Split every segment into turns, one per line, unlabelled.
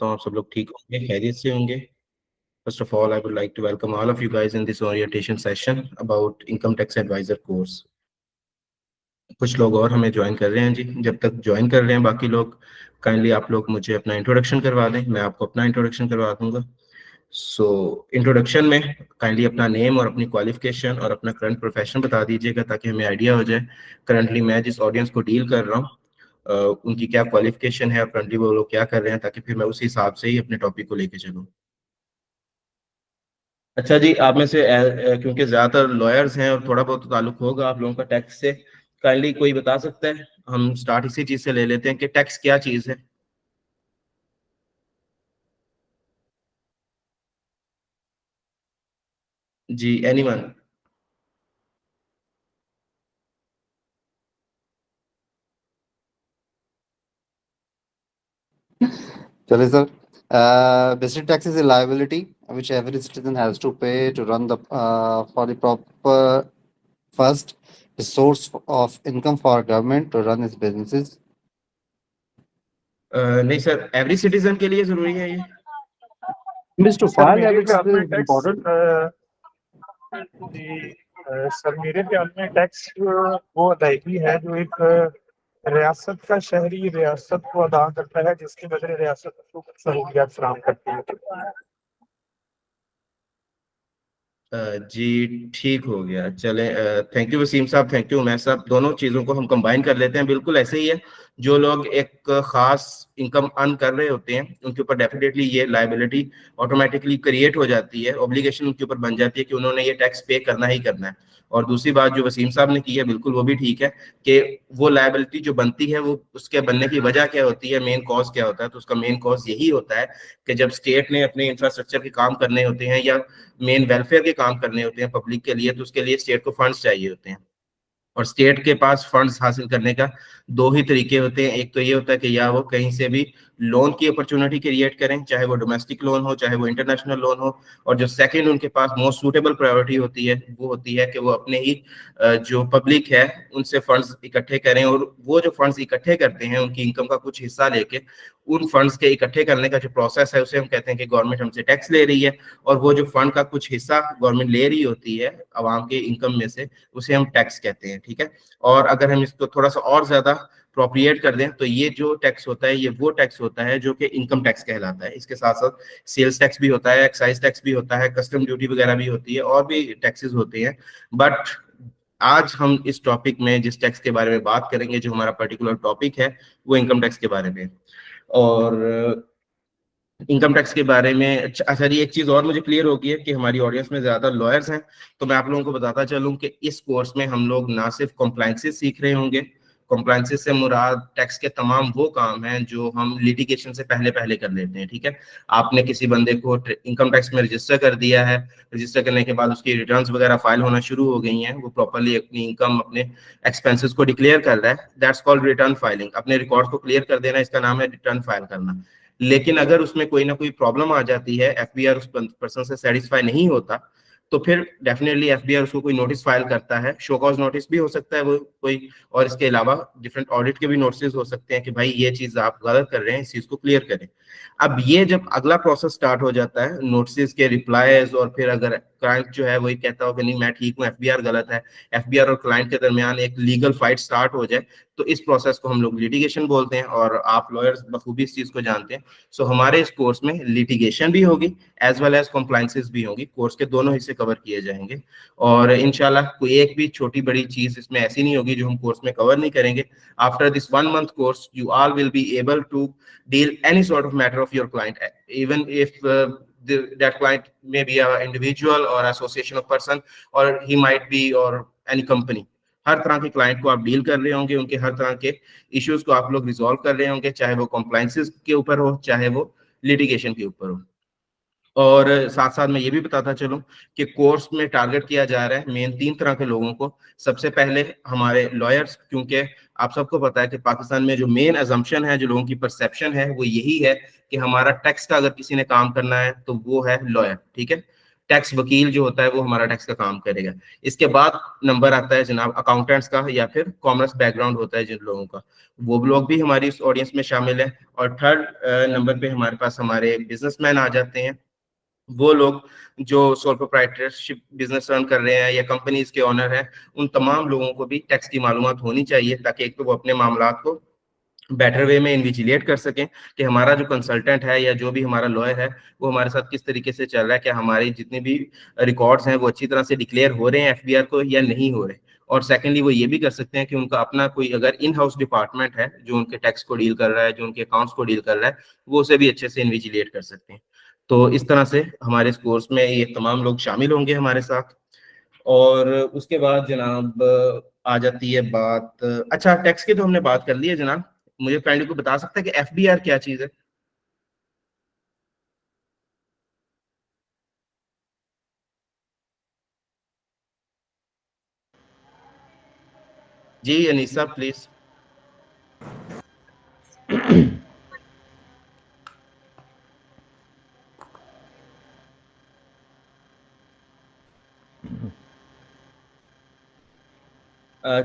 तो आप सब लोग ठीक होंगे, खैरियत से होंगे। First of all I would like to welcome all of you guys in this orientation session about income tax advisor course. कुछ लोग और हमें ज्वाइन कर रहे हैं जी। जब तक ज्वाइन कर रहे हैं बाकी लोग, काइंडली आप लोग मुझे अपना इंट्रोडक्शन करवा दें, मैं आपको अपना इंट्रोडक्शन करवा दूंगा। सो इंट्रोडक्शन में काइंडली अपना नेम और अपनी क्वालिफिकेशन और अपना करंट प्रोफेशन बता दीजिएगा ताकि हमें आइडिया हो जाए करंटली मैं जिस ऑडियंस को डील कर रहा हूँ उनकी क्या क्वालिफिकेशन है और करंटली वो लोग क्या कर रहे हैं, ताकि फिर मैं उसी हिसाब से ही अपने टॉपिक को लेके चलूँ। अच्छा जी, आप में से क्योंकि ज्यादातर लॉयर्स हैं और थोड़ा बहुत ताल्लुक होगा आप लोगों का टैक्स से, काइंडली कोई बता सकता है? हम स्टार्ट इसी चीज से ले लेते हैं कि टैक्स क्या चीज है। जी, anyone?
Sorry, sir. Business tax is a liability which every citizen has to pay to run the for the proper first the source of income for government to run its businesses.
नहीं sir, every citizen के लिए जरूरी है ये?
Means to
sir
file
मेरे
every
ख्याल में
citizen is
tax
important.
जी सर मेरे ख्याल में टैक्स वो अदायगी है जो एक रियासत का शहरी रियासत को अदा करता है जिसके बदले रियासत को कुछ सहूलियात फराहम करती है।
जी ठीक हो गया, चले। थैंक यू वसीम साहब, थैंक यू उमैर साहब। दोनों चीज़ों को हम कंबाइन कर लेते हैं, बिल्कुल ऐसे ही है। जो लोग एक खास इनकम अर्न कर रहे होते हैं उनके ऊपर डेफिनेटली ये लाइबिलिटी ऑटोमेटिकली क्रिएट हो जाती है, ऑब्लिगेशन उनके ऊपर बन जाती है कि उन्होंने ये टैक्स पे करना ही करना है। और दूसरी बात जो वसीम साहब ने की है, बिल्कुल वो भी ठीक है कि वो लाइबिलिटी जो बनती है वो उसके बनने की वजह क्या होती है, मेन कॉज क्या होता है। तो उसका मेन कॉज यही होता है कि जब स्टेट ने अपने इंफ्रास्ट्रक्चर के काम करने होते हैं या मेन वेलफेयर के काम करने होते हैं पब्लिक के लिए, तो उसके लिए स्टेट को फंड्स चाहिए होते हैं। और स्टेट के पास फंड्स हासिल करने का दो ही तरीके होते हैं। एक तो ये होता है कि या वो कहीं से भी लोन की अपॉर्चुनिटी क्रिएट करें, चाहे वो डोमेस्टिक लोन हो चाहे वो इंटरनेशनल लोन हो। और जो सेकंड उनके पास मोस्ट सूटेबल प्रायोरिटी होती है वो होती है कि वो अपने ही जो पब्लिक है उनसे फंड्स इकट्ठे करें, और वो जो फंड्स इकट्ठे करते हैं उनकी इनकम का कुछ हिस्सा लेके उन फंड्स के इकट्ठे करने का जो प्रोसेस है उसे हम कहते हैं कि गवर्नमेंट हमसे टैक्स ले रही है। और वो जो फंड का कुछ हिस्सा गवर्नमेंट ले रही होती है आवाम के इनकम में से, उसे हम टैक्स कहते हैं, ठीक है। और अगर हम इसको थोड़ा सा और ज्यादा अप्रोप्रिएट कर दें तो ये जो टैक्स होता है ये वो टैक्स होता है जो कि इनकम टैक्स कहलाता है। इसके साथ साथ सेल्स टैक्स भी होता है, एक्साइज टैक्स भी होता है, कस्टम ड्यूटी वगैरह भी होती है, और भी टैक्सेस होते हैं। बट आज हम इस टॉपिक में जिस टैक्स के बारे में बात करेंगे, जो हमारा पर्टिकुलर टॉपिक है, वो इनकम टैक्स के बारे में। और इनकम टैक्स के बारे में अच्छा जी, एक चीज और मुझे क्लियर हो गई है कि हमारी ऑडियंस में ज्यादा लॉयर्स हैं। तो मैं आप लोगों को बताता चलूं कि इस कोर्स में हम लोग ना सिर्फ कॉम्प्लाइंसेस सीख रहे होंगे। कॉम्प्लाइंसेस से मुराद टैक्स के तमाम वो काम हैं जो हम लिटिगेशन से पहले पहले कर लेते हैं, ठीक है। आपने किसी बंदे को इनकम टैक्स में रजिस्टर कर दिया है, रजिस्टर करने के बाद उसकी रिटर्न्स वगैरह फाइल होना शुरू हो गई हैं, वो प्रॉपरली अपनी इनकम अपने एक्सपेंसेस को डिक्लेयर कर रहा है, दैट्स कॉल्ड रिटर्न फाइलिंग। अपने रिकॉर्ड को क्लियर कर देना, इसका नाम है रिटर्न फाइल करना। लेकिन अगर उसमें कोई ना कोई प्रॉब्लम आ जाती है, एफबीआर उस पर्सन से सेटिस्फाई नहीं होता, तो फिर डेफिनेटली एफबीआर उसको कोई नोटिस फाइल करता है। शो कॉज नोटिस भी हो सकता है वो कोई, और इसके अलावा डिफरेंट ऑडिट के भी नोटिस हो सकते हैं कि भाई ये चीज आप गलत कर रहे हैं, इस चीज को क्लियर करें। अब ये जब अगला प्रोसेस स्टार्ट हो जाता है, नोटिस के रिप्लाईज, और फिर अगर क्लाइंट जो है वही कहता हो कि नहीं मैं ठीक हूँ, एफबीआर गलत है, एफबीआर और क्लाइंट के दरमियान एक लीगल फाइट स्टार्ट हो जाए, तो इस प्रोसेस को हम लोग लिटिगेशन बोलते हैं। और आप लॉयर्स बखूबी इस चीज को जानते हैं। सो हमारे इस कोर्स में लिटिगेशन भी होगी एज वेल एज कॉम्प्लाइंसेस भी होंगी। कोर्स के दोनों हिस्से कवर किए जाएंगे, और इंशाल्लाह कोई एक भी छोटी बड़ी चीज इसमें ऐसी नहीं होगी जो हम कोर्स में कवर नहीं करेंगे। After this 1 month course you all will be able to deal any sort of matter of your client, even if that client may be an individual or association of person, or he might be or any company। हर तरह के client को आप deal कर रहे होंगे, उनके हर तरह के इश्यूज को आप लोग रिजॉल्व कर रहे होंगे, चाहे वो कॉम्प्लाइंसेस के ऊपर हो चाहे वो लिटिगेशन के ऊपर हो। और साथ साथ मैं ये भी बताता चलूं कि कोर्स में टारगेट किया जा रहा है मेन 3 तरह के लोगों को। सबसे पहले हमारे लॉयर्स, क्योंकि आप सबको पता है कि पाकिस्तान में जो मेन अजम्पशन है, जो लोगों की परसेप्शन है, वो यही है कि हमारा टैक्स का अगर किसी ने काम करना है तो वो है लॉयर, ठीक है। टैक्स वकील जो होता है वो हमारा टैक्स का काम करेगा। इसके बाद नंबर आता है जनाब अकाउंटेंट्स का या फिर कॉमर्स बैकग्राउंड होता है जिन लोगों का, वो लोग भी हमारी इस ऑडियंस में शामिल है। और थर्ड नंबर पे हमारे पास हमारे बिजनेसमैन आ जाते हैं, वो लोग जो सोल प्रोप्राइटरशिप बिजनेस रन कर रहे हैं या कंपनीज के ओनर हैं, उन तमाम लोगों को भी टैक्स की मालूमात होनी चाहिए, ताकि एक तो वो अपने मामलात को बेटर वे में इन्विजिलेट कर सकें कि हमारा जो कंसल्टेंट है या जो भी हमारा लॉयर है वो हमारे साथ किस तरीके से चल रहा है, क्या हमारी जितने भी रिकॉर्ड्स हैं वो अच्छी तरह से डिक्लेयर हो रहे हैं एफबीआर को या नहीं हो रहे। और सेकेंडली वो ये भी कर सकते हैं कि उनका अपना कोई अगर इन हाउस डिपार्टमेंट है जो उनके टैक्स को डील कर रहा है, जो उनके अकाउंट्स को डील कर रहा है, वो उसे भी अच्छे से इन्विजिलेट कर सकते हैं। तो इस तरह से हमारे इस कोर्स में ये तमाम लोग शामिल होंगे हमारे साथ। और उसके बाद जनाब आ जाती है बात, अच्छा टैक्स की तो हमने बात कर ली है जनाब, मुझे काइंडली को बता सकते हैं कि एफबीआर क्या चीज है? जी अनीसा प्लीज।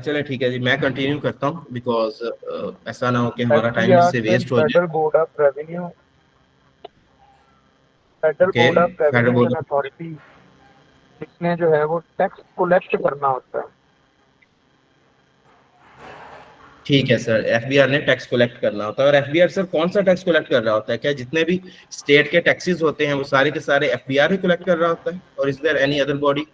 चले ठीक है जी, मैं कंटिन्यू करता हूँ बिकॉज ऐसा ना हो कि हमारा टाइम
एफबीआर
इससे
से
वेस्ट हो जाए।
Federal board of revenue, federal
okay,
board of
federal
revenue
board.
And authority, इसने जो है वो टैक्स कलेक्ट करना होता है।
ठीक है सर, एफबीआर ने टैक्स कलेक्ट करना होता है। और एफबीआर सर कौन सा टैक्स कलेक्ट कर रहा होता है? क्या जितने भी स्टेट के टैक्सेस होते हैं वो सारे के सारे एफबीआर ही कलेक्ट कर रहा होता है, और is there any other body?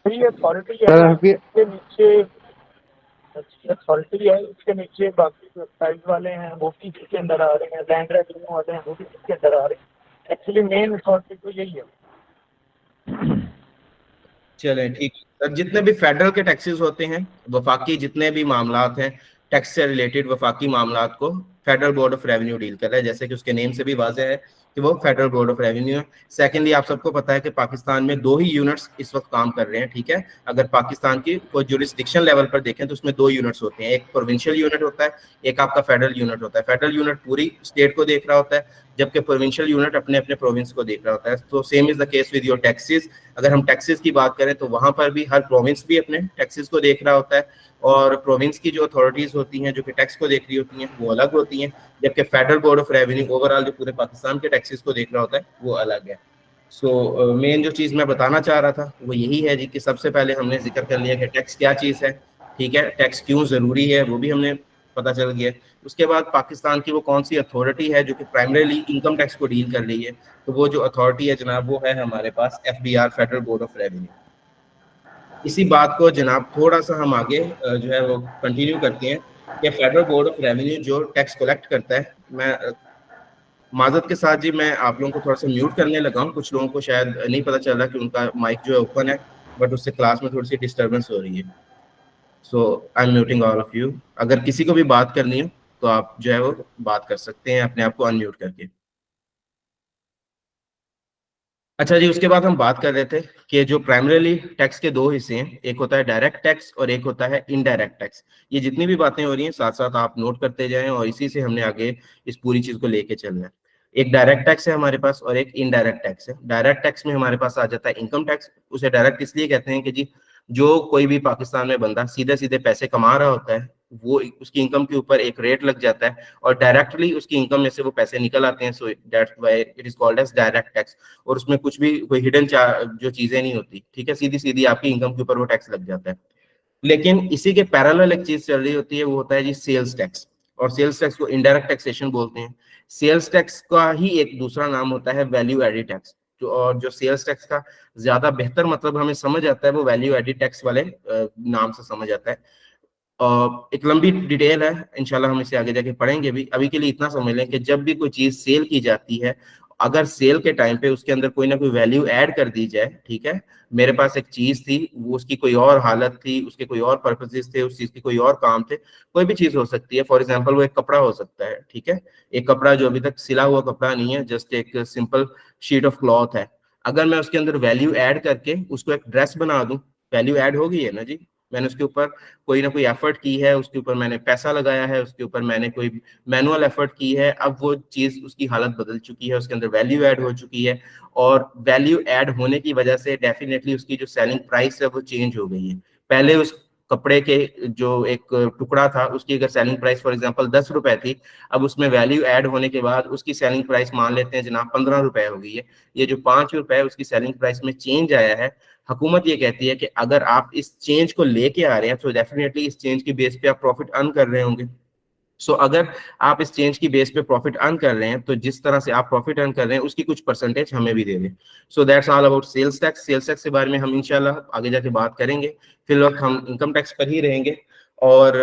ये अथॉरिटी है,
सर अभी
इसके नीचे अथॉरिटी है, इसके नीचे बाकी जो एक्साइज वाले हैं वो भी इसके अंदर आ रहे हैं, लैंड रेवेन्यू वाले हैं वो भी इसके अंदर आ रहे हैं। एक्चुअली मेन अथॉरिटी तो यही है।
चलें ठीक है सर, जितने भी फेडरल के टैक्सेस होते हैं, वफाकी जितने भी मामलात हैं टैक्स से रिलेटेड, वफाकी मामलात को federal board of revenue deal कर रहा है, जैसे कि उसके नेम से भी वाजह है कि वो फेडरल बोर्ड ऑफ रेवेन्यू है। सेकेंडली आप सबको पता है कि पाकिस्तान में दो ही यूनिट्स इस वक्त काम कर रहे हैं, ठीक है? अगर पाकिस्तान की कोई जुरिस्डिक्शन लेवल पर देखें तो उसमें दो यूनिट्स होते हैं, एक प्रोविंशियल यूनिट होता है, एक आपका फेडरल यूनिट होता है। फेडरल यूनिट पूरी स्टेट को देख रहा होता है, जबकि प्रोविंशियल यूनिट अपने अपने प्रोविंस को देख रहा होता है। तो same is the case with your taxes. अगर हम टैक्सेस की बात करें तो वहां पर भी हर प्रोविंस भी अपने टैक्सेस को देख रहा होता है, और प्रोविंस की जो अथॉरिटीज होती हैं जो कि टैक्स को देख रही होती हैं वो अलग होती हैं, जबकि federal board of revenue overall जो पूरे पाकिस्तान के टैक्सेस को देख रहा होता है वो अलग है। सो मेन जो चीज मैं बताना चाह रहा था वो यही है जी कि सबसे पहले हमने जिक्र कर लिया कि टैक्स क्या चीज है, ठीक है? टैक्स क्यों जरूरी है वो भी हमने पता चल गया। उसके बाद पाकिस्तान की वो कौन सी अथॉरिटी है जो कि प्राइमरीली इनकम टैक्स को डील कर रही है, तो वो जो अथॉरिटी है जनाब वो है हमारे पास FBR, federal board of revenue. इसी बात को जनाब थोड़ा सा हम आगे जो है वो कंटिन्यू करते हैं कि फेडरल बोर्ड ऑफ रेवेन्यू जो टैक्स कलेक्ट करता है, मैं माजरत के साथ जी मैं आप लोगों को थोड़ा सा म्यूट करने लगा हूँ, कुछ लोगों को शायद नहीं पता चल रहा कि उनका माइक जो है ओपन है, बट उससे क्लास में थोड़ी सी डिस्टर्बेंस हो रही है। So I am muting all of you. अगर किसी को भी बात करनी हो तो आप जो है वो बात कर सकते हैं अपने आप को अनम्यूट करके। अच्छा जी, उसके बाद हम बात कर रहे थे कि जो प्राइमरीली टैक्स के दो हिस्से हैं, एक होता है डायरेक्ट टैक्स और एक होता है इनडायरेक्ट टैक्स। ये जितनी भी बातें हो रही हैं साथ साथ आप नोट करते जाएं, और इसी से हमने आगे इस पूरी चीज को लेके चलना है। एक डायरेक्ट टैक्स है हमारे पास और एक इनडायरेक्ट टैक्स है। डायरेक्ट टैक्स में हमारे पास आ जाता है इनकम टैक्स। उसे डायरेक्ट इसलिए कहते हैं कि जी जो कोई भी पाकिस्तान में बंदा सीधे सीधे पैसे कमा रहा होता है, वो उसकी इनकम के ऊपर एक रेट लग जाता है और डायरेक्टली उसकी इनकम में से वो पैसे निकल आते हैं। So that's why it is called as direct tax. और उसमें कुछ भी कोई हिडन जो चीजें नहीं होती, ठीक है? सीधी सीधी आपकी इनकम के ऊपर वो टैक्स लग जाता है। लेकिन इसी के पैरेलल एक चीज चल रही होती है, वो होता है जी सेल्स टैक्स। और सेल्स टैक्स को इनडायरेक्ट टैक्सेशन बोलते हैं। सेल्स टैक्स का ही एक दूसरा नाम होता है वैल्यू एडेड टैक्स। जो सेल्स टैक्स का ज्यादा बेहतर मतलब हमें समझ आता है वो वैल्यू एडेड टैक्स वाले नाम से समझ आता है। एक लंबी डिटेल है, इंशाल्लाह हम इसे आगे जाके पढ़ेंगे भी। अभी के लिए इतना समझ लें कि जब भी कोई चीज सेल की जाती है, अगर सेल के टाइम पे उसके अंदर कोई ना कोई वैल्यू ऐड कर दी जाए, ठीक है? मेरे पास एक चीज थी, वो उसकी कोई और हालत थी, उसके कोई और पर्पसेस थे, उस चीज के कोई और काम थे, कोई भी चीज हो सकती है। फॉर एग्जांपल वो एक कपड़ा हो सकता है, ठीक है? एक कपड़ा जो अभी तक सिला हुआ कपड़ा नहीं है, जस्ट एक सिंपल शीट ऑफ क्लॉथ है। अगर मैं उसके अंदर वैल्यू ऐड करके उसको एक ड्रेस बना दूं, वैल्यू ऐड होगी है ना जी? मैंने उसके ऊपर कोई ना कोई एफर्ट की है, उसके ऊपर मैंने पैसा लगाया है, उसके ऊपर मैंने कोई मैनुअल एफर्ट की है, अब वो चीज उसकी हालत बदल चुकी है, उसके अंदर वैल्यू ऐड हो चुकी है, और वैल्यू ऐड होने की वजह से डेफिनेटली उसकी जो सेलिंग प्राइस है वो चेंज हो गई है। पहले उस कपड़े के जो एक टुकड़ा था उसकी अगर सेलिंग प्राइस फॉर एग्जांपल 10 रुपए थी, अब उसमें वैल्यू ऐड होने के बाद उसकी सेलिंग प्राइस मान लेते हैं जनाब 15 रुपए हो गई है। ये जो 5 रुपए उसकी सेलिंग प्राइस में चेंज आया है, हुकूमत ये कहती है कि अगर आप इस चेंज को लेके आ रहे हैं तो डेफिनेटली इस चेंज की बेस पे आप प्रॉफिट अर्न कर रहे होंगे। सो अगर आप इस चेंज की बेस पे प्रॉफिट अर्न कर रहे हैं तो जिस तरह से आप प्रॉफिट अर्न कर रहे हैं उसकी कुछ परसेंटेज हमें भी दे दें। So that's all about sales tax. Sales tax के बारे में हम इंशाल्लाह आगे जाके बात करेंगे, फिलहाल हम इनकम टैक्स पर ही रहेंगे। और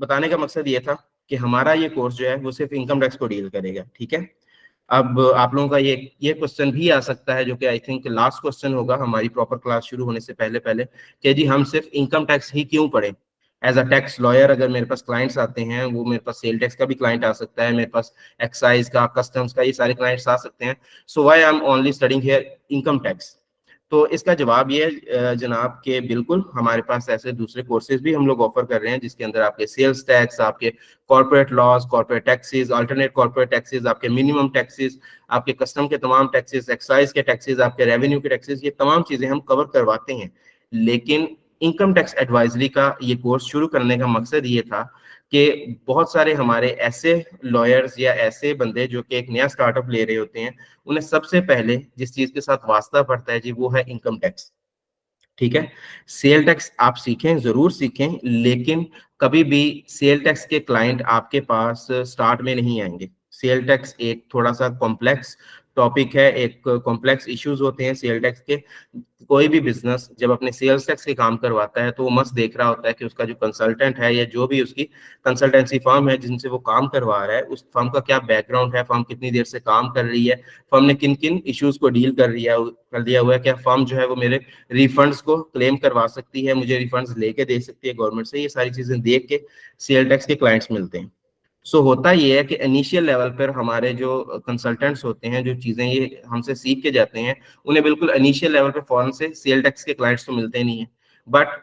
बताने का मकसद ये था कि हमारा ये कोर्स जो है वो सिर्फ इनकम टैक्स को डील करेगा, ठीक है। अब आप लोगों का ये क्वेश्चन भी आ सकता है, जो कि आई थिंक लास्ट क्वेश्चन होगा हमारी प्रॉपर क्लास शुरू होने से पहले पहले, कि जी हम सिर्फ इनकम टैक्स ही क्यों पढ़ें। एज अ टैक्स लॉयर अगर मेरे पास क्लाइंट्स आते हैं, वो मेरे पास सेल टैक्स का भी क्लाइंट आ सकता है, मेरे पास एक्साइज का, कस्टम्स का, ये सारे क्लाइंट्स आ सकते हैं। So why I am only studying here income tax. तो इसका जवाब ये है जनाब के बिल्कुल हमारे पास ऐसे दूसरे कोर्सेज भी हम लोग ऑफर कर रहे हैं, जिसके अंदर आपके सेल्स टैक्स, आपके corporate laws, corporate taxes, alternate corporate taxes, आपके मिनिमम टैक्सेस, आपके कस्टम के तमाम टैक्सेस, एक्साइज के टैक्सेस, आपके रेवेन्यू के टैक्सेस, ये तमाम चीजें हम कवर करवाते हैं। लेकिन इनकम टैक्स एडवाइजरी का ये कोर्स शुरू करने का मकसद ये था कि बहुत सारे हमारे ऐसे लॉयर्स या ऐसे बंदे जो कि एक नया स्टार्टअप ले रहे होते हैं, उन्हें सबसे पहले जिस चीज के साथ वास्ता पड़ता है जी वो है इनकम टैक्स, ठीक है। सेल टैक्स आप सीखें, जरूर सीखें, लेकिन कभी भी सेल टैक्स के क्लाइंट आपके पास स्टार्ट में नहीं आएंगे। सेल टैक्स एक थोड़ा सा कॉम्प्लेक्स टॉपिक है, एक कॉम्प्लेक्स इश्यूज होते हैं सेल टैक्स के। कोई भी बिजनेस जब अपने सेल्स टैक्स के काम करवाता है तो वो मस्त देख रहा होता है कि उसका जो कंसल्टेंट है या जो भी उसकी कंसल्टेंसी फर्म है जिनसे वो काम करवा रहा है, उस फर्म का क्या बैकग्राउंड है, फर्म कितनी देर से काम कर रही है, फर्म ने किन किन इश्यूज को डील कर दिया हुआ है, क्या फर्म जो है वो मेरे रिफंड्स को क्लेम करवा सकती है, मुझे रिफंड्स लेके दे सकती है गवर्नमेंट से। ये सारी चीजें देख के सेल टैक्स के क्लाइंट्स मिलते हैं। सो होता ये है कि इनिशियल लेवल पर हमारे जो कंसल्टेंट्स होते हैं, जो चीजें ये हमसे सीख के जाते हैं, उन्हें बिल्कुल इनिशियल लेवल पे फौरन से सेल टैक्स के क्लाइंट्स तो मिलते नहीं है। बट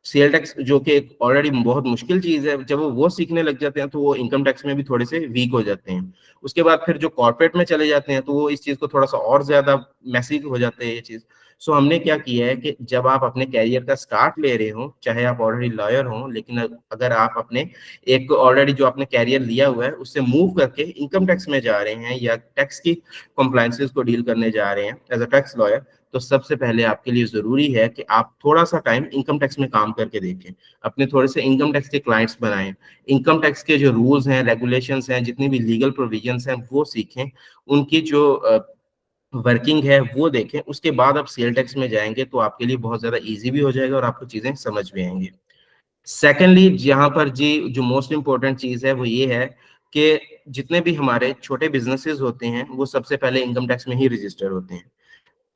सेल टैक्स जो कि एक ऑलरेडी बहुत मुश्किल चीज है, जब वो सीखने लग जाते हैं तो वो इनकम टैक्स में भी थोड़े से वीक हो जाते हैं। उसके बाद फिर जो कॉर्पोरेट में चले जाते हैं तो वो इस चीज को थोड़ा सा और ज्यादा मैसी हो जाते हैं ये चीज। सो हमने क्या किया है कि जब आप अपने कैरियर का स्टार्ट ले रहे हो, चाहे आप ऑलरेडी लॉयर हो, लेकिन अगर आप अपने एक ऑलरेडी जो आपने कैरियर लिया हुआ है उससे मूव करके इनकम टैक्स में जा रहे हैं या टैक्स की कॉम्प्लायंसेस को डील करने जा रहे हैं एज अ टैक्स लॉयर, तो सबसे पहले आपके लिए जरूरी है कि आप थोड़ा सा टाइम इनकम टैक्स में काम करके देखें, अपने थोड़े से इनकम टैक्स के क्लाइंट्स बनाएं, इनकम टैक्स के जो रूल्स हैं, रेगुलेशंस हैं, जितनी भी लीगल प्रोविजंस हैं वो सीखें, उनकी जो वर्किंग है वो देखें। उसके बाद आप सेल टैक्स में जाएंगे तो आपके लिए बहुत ज्यादा इजी भी हो जाएगा और आपको चीजें समझ में आएंगी। सेकेंडली जहां पर जी जो मोस्ट इंपॉर्टेंट चीज है वो ये है कि जितने भी हमारे छोटे बिजनेसेस होते हैं वो सबसे पहले इनकम टैक्स में ही रजिस्टर होते हैं।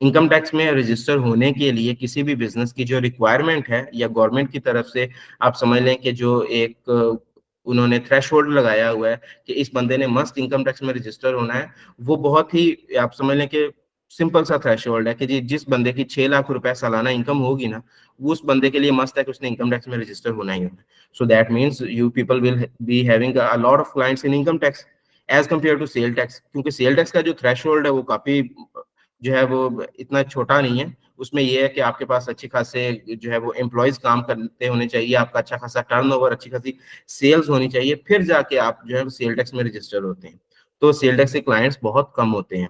इनकम टैक्स में रजिस्टर होने के लिए किसी भी बिजनेस की जो रिक्वायरमेंट है या गवर्नमेंट की तरफ से आप समझ लें कि जो एक उन्होंने थ्रेशोल्ड लगाया हुआ है कि इस बंदे ने मस्ट इनकम टैक्स में रजिस्टर होना है, वो बहुत ही आप समझ लें कि सिंपल सा थ्रेशोल्ड है कि जी जिस बंदे की 6 लाख रुपए सालाना इनकम होगी ना, वो उस बंदे के लिए मस्ट है कि उसने इनकम टैक्स में रजिस्टर होना ही होना। So that means you people will be having a lot of clients in income tax as compare to sale tax, क्योंकि सेल टैक्स का जो थ्रेशोल्ड है वो काफी जो है वो इतना छोटा नहीं है। उसमें ये है कि आपके पास अच्छी खासे जो है वो एम्प्लॉयज काम करते होने चाहिए, आपका अच्छा खासा टर्नओवर, अच्छी खासी सेल्स होनी चाहिए, फिर जाके आप जो है सेल टैक्स में रजिस्टर होते हैं। तो सेल टैक्स के क्लाइंट्स बहुत कम होते हैं।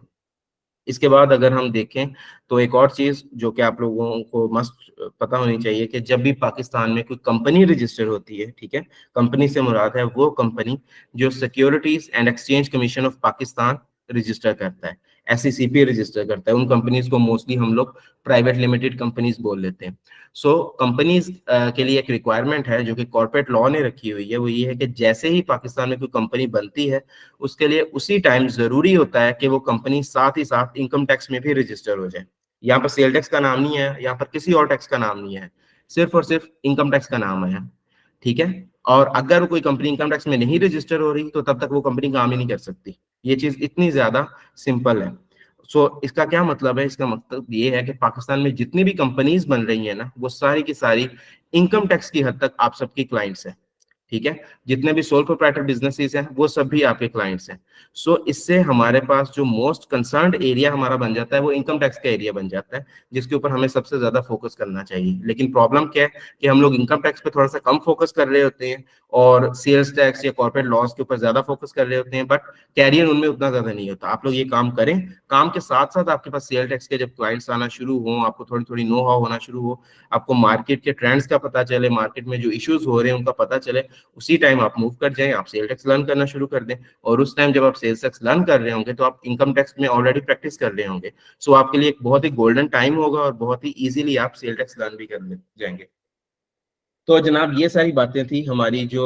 इसके बाद अगर हम देखें तो एक और चीज जो कि आप लोगों को मस्ट पता होनी चाहिए कि जब भी पाकिस्तान में कोई कंपनी रजिस्टर होती है, ठीक है, कंपनी से मुराद है वो कंपनी जो securities and exchange commission of Pakistan register करता है, SECP रजिस्टर करता है। उन कंपनीज को मोस्टली हम लोग प्राइवेट लिमिटेड कंपनीज बोल लेते हैं। सो कंपनीज के लिए एक रिक्वायरमेंट है जो कि कॉर्पोरेट लॉ ने रखी हुई है, वो ये है कि जैसे ही पाकिस्तान में कोई कंपनी बनती है उसके लिए उसी टाइम जरूरी होता है कि वो कंपनी साथ ही साथ इनकम टैक्स में भी रजिस्टर हो जाए। यहाँ पर सेल टैक्स का नाम नहीं है, यहाँ पर किसी और टैक्स का नाम नहीं है, सिर्फ और सिर्फ इनकम टैक्स का नाम है, ठीक है। और अगर कोई कंपनी इनकम टैक्स में नहीं रजिस्टर हो रही तो तब तक वो कंपनी काम ही नहीं कर सकती। ये चीज इतनी ज्यादा सिंपल है। सो इसका क्या मतलब है? इसका मतलब ये है कि पाकिस्तान में जितनी भी कंपनीज बन रही है ना, वो सारी की सारी इनकम टैक्स की हद तक आप सबकी क्लाइंट्स है। ठीक है, जितने भी सोल प्रोप्राइटर बिजनेसेस हैं वो सब भी आपके क्लाइंट्स हैं। सो इससे हमारे पास जो मोस्ट कंसर्न्ड एरिया हमारा बन जाता है वो इनकम टैक्स का एरिया बन जाता है, जिसके ऊपर हमें सबसे ज्यादा फोकस करना चाहिए। लेकिन प्रॉब्लम क्या है कि हम लोग इनकम टैक्स पे थोड़ा सा कम फोकस कर रहे होते हैं और सेल्स टैक्स या कॉर्पोरेट लॉस के ऊपर ज्यादा फोकस कर रहे होते हैं, बट कैरियर उनमें उतना ज्यादा नहीं होता। आप लोग ये काम करें, काम के साथ साथ आपके पास सेल टैक्स के जब क्लाइंट्स आना शुरू हो, आपको थोड़ी थोड़ी नो हाउ होना शुरू हो, आपको मार्केट के ट्रेंड्स का पता चले, मार्केट में जो इश्यूज हो रहे हैं उनका पता चले, उसी टाइम आप मूव कर जाएं, आप सेल टैक्स लर्न करना शुरू कर दें। और उस टाइम जब आप सेल्स टैक्स लर्न कर रहे होंगे तो आप इनकम टैक्स में ऑलरेडी प्रैक्टिस कर रहे होंगे। सो आपके लिए एक बहुत ही गोल्डन टाइम होगा और बहुत ही इजीली आप सेल टैक्स लर्न भी कर जाएंगे। तो जनाब ये सारी बातें थी हमारी जो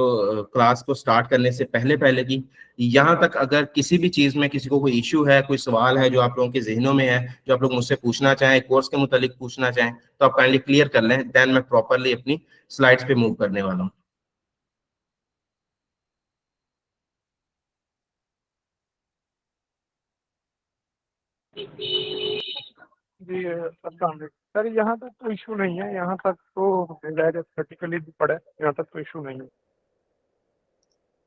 क्लास को स्टार्ट करने से पहले पहले की। यहाँ तक अगर किसी भी चीज में किसी को कोई इश्यू है, कोई सवाल है जो आप लोगों के जहनों में है, जो आप लोग मुझसे पूछना चाहें, कोर्स के मुतालिक पूछना चाहें, तो आप काइंडली क्लियर कर लें, देन मैं प्रॉपरली अपनी स्लाइड्स पे मूव करने वाला हूँ।
जी सर, यहाँ तक तो इशू नहीं है, यहाँ तक तो प्रैक्टिकली पड़ा है, यहाँ तक तो इशू नहीं है।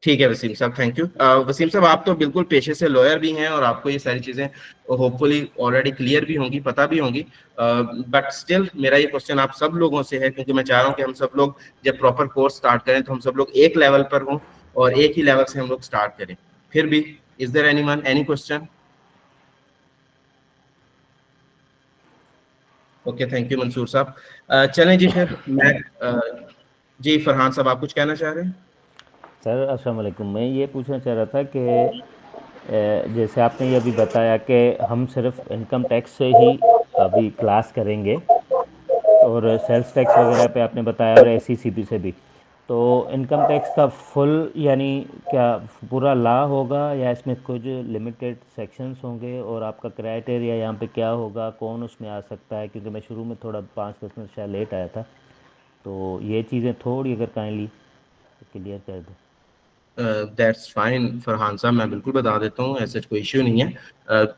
ठीक है वसीम साहब, थैंक यू। वसीम साहब, आप तो बिल्कुल पेशे से लॉयर भी हैं और आपको ये सारी चीजें होपफुली ऑलरेडी क्लियर भी होंगी, पता भी होंगी, बट स्टिल मेरा ये क्वेश्चन आप सब लोगों से है, क्योंकि मैं चाह रहा हूँ कि हम सब लोग जब प्रॉपर कोर्स स्टार्ट करें तो हम सब लोग एक लेवल पर हों और एक ही लेवल से हम लोग स्टार्ट करें। फिर भी is there anyone any question? Okay, thank you Mansoor साहब। चलें जी, फिर मैं जी फरहान साहब, आप कुछ कहना चाह रहे हैं?
सर अस्सलाम वालेकुम। मैं ये पूछना चाह रहा था कि जैसे आपने ये अभी बताया कि हम सिर्फ इनकम टैक्स से ही अभी क्लास करेंगे और सेल्स टैक्स वगैरह पे आपने बताया और एसईसीपी से भी, तो इनकम टैक्स का फुल यानी क्या पूरा ला होगा या इसमें कुछ लिमिटेड सेक्शंस होंगे, और आपका क्राइटेरिया यहाँ पे क्या होगा, कौन उसमें आ सकता है? क्योंकि मैं शुरू में थोड़ा 5-10 मिनट शायद लेट आया था, तो ये चीज़ें थोड़ी अगर काइंडली क्लियर कर दें।
दैट्स फाइन फरहान साहब, मैं बिल्कुल बता देता हूँ, ऐसा कोई इश्यू नहीं है।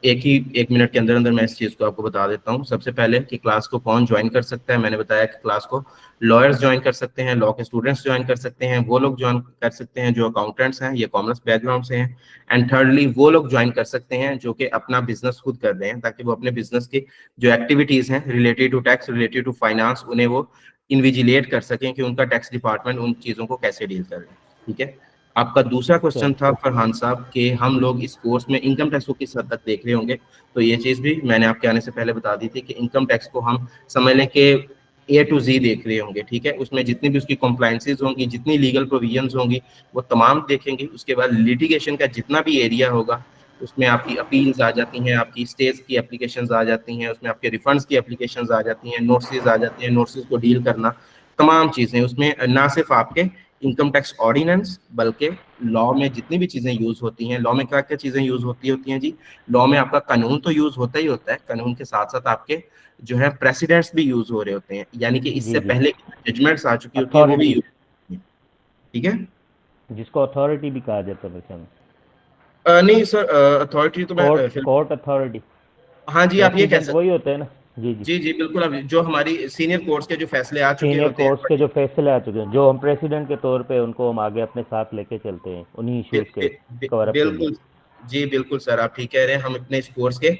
एक मिनट के अंदर अंदर मैं इस चीज़ को आपको बता देता हूँ। सबसे पहले कि क्लास को कौन ज्वाइन कर सकता है, मैंने बताया कि क्लास को लॉयर्स ज्वाइन कर सकते हैं, लॉ के स्टूडेंट्स ज्वाइन कर सकते हैं, वो लोग ज्वाइन कर सकते हैं जो अकाउंटेंट्स हैं या कॉमर्स बैकग्राउंड से हैं, एंड थर्डली वो लोग ज्वाइन कर सकते हैं जो कि अपना बिजनेस खुद कर रहे हैं, ताकि वो अपने बिजनेस की जो एक्टिविटीज़ हैं related to tax, related to finance, उन्हें वो इन्विजिलेट कर सकें कि उनका टैक्स डिपार्टमेंट उन चीज़ों को कैसे डील कर रहे हैं। ठीक है। आपका दूसरा क्वेश्चन
चल
था फरहान साहब कि हम लोग इस कोर्स में इनकम टैक्स को किस हद तक देख रहे होंगे। तो ये चीज भी मैंने आपके आने से पहले बता दी थी कि इनकम टैक्स को हम समझ लें कि ए टू जी देख रहे होंगे। ठीक है, उसमें जितनी भी उसकी कॉम्प्लाइंसेज होंगी, जितनी लीगल प्रोविजंस होंगी, वो तमाम देखेंगे। उसके बाद लिटिगेशन का जितना भी एरिया होगा, उसमें आपकी अपील्स आ जाती हैं, आपकी स्टेज की एप्लीकेशंस आ जाती हैं, उसमें आपके रिफंड्स की एप्लीकेशंस आ जाती हैं, नोटिस आ जाते हैं, नोटिस को डील करना, तमाम चीजें उसमें ना सिर्फ आपके इनकम टैक्स ऑर्डिनेंस, बल्कि लॉ में जितनी भी चीजें यूज होती हैं, लॉ में क्या क्या चीजें यूज होती हैं जी? लॉ में आपका कानून तो यूज होता ही होता है, कानून के साथ साथ आपके जो है प्रेसिडेंट्स भी यूज हो रहे होते हैं, यानी कि
जी
इससे
जी,
पहले जजमेंट्स आ चुकी होती हैं वो भी
अथॉरिटी,
यूज होती हैं। ठीक है।
जिसको अथॉरिटी भी कहा जाता है मेरे ख्याल में,
नहीं सर, अथॉरिटी तो मैं
कोर्ट कोर्ट अथॉरिटी,
हाँ जी, आप ये कह
प्रेसिडेंट
सकते।
वही होते हैं ना? जी जी,
जी जी बिल्कुल, अब जो हमारी सीनियर कोर्ट्स के जो फैसले आ चुके
सीनियर
होते हैं,
कोर्ट्स के जो फैसले आ चुके हैं, जो हम प्रेसिडेंट के तौर पे उनको हम आगे अपने साथ लेके चलते हैं उन्हीं
बिल,
इश्यूज़ के
बिल, बिल,
कवर अप के लिए।
बिल्कुल जी, बिल्कुल सर, आप ठीक कह रहे हैं। हम अपने इस कोर्स के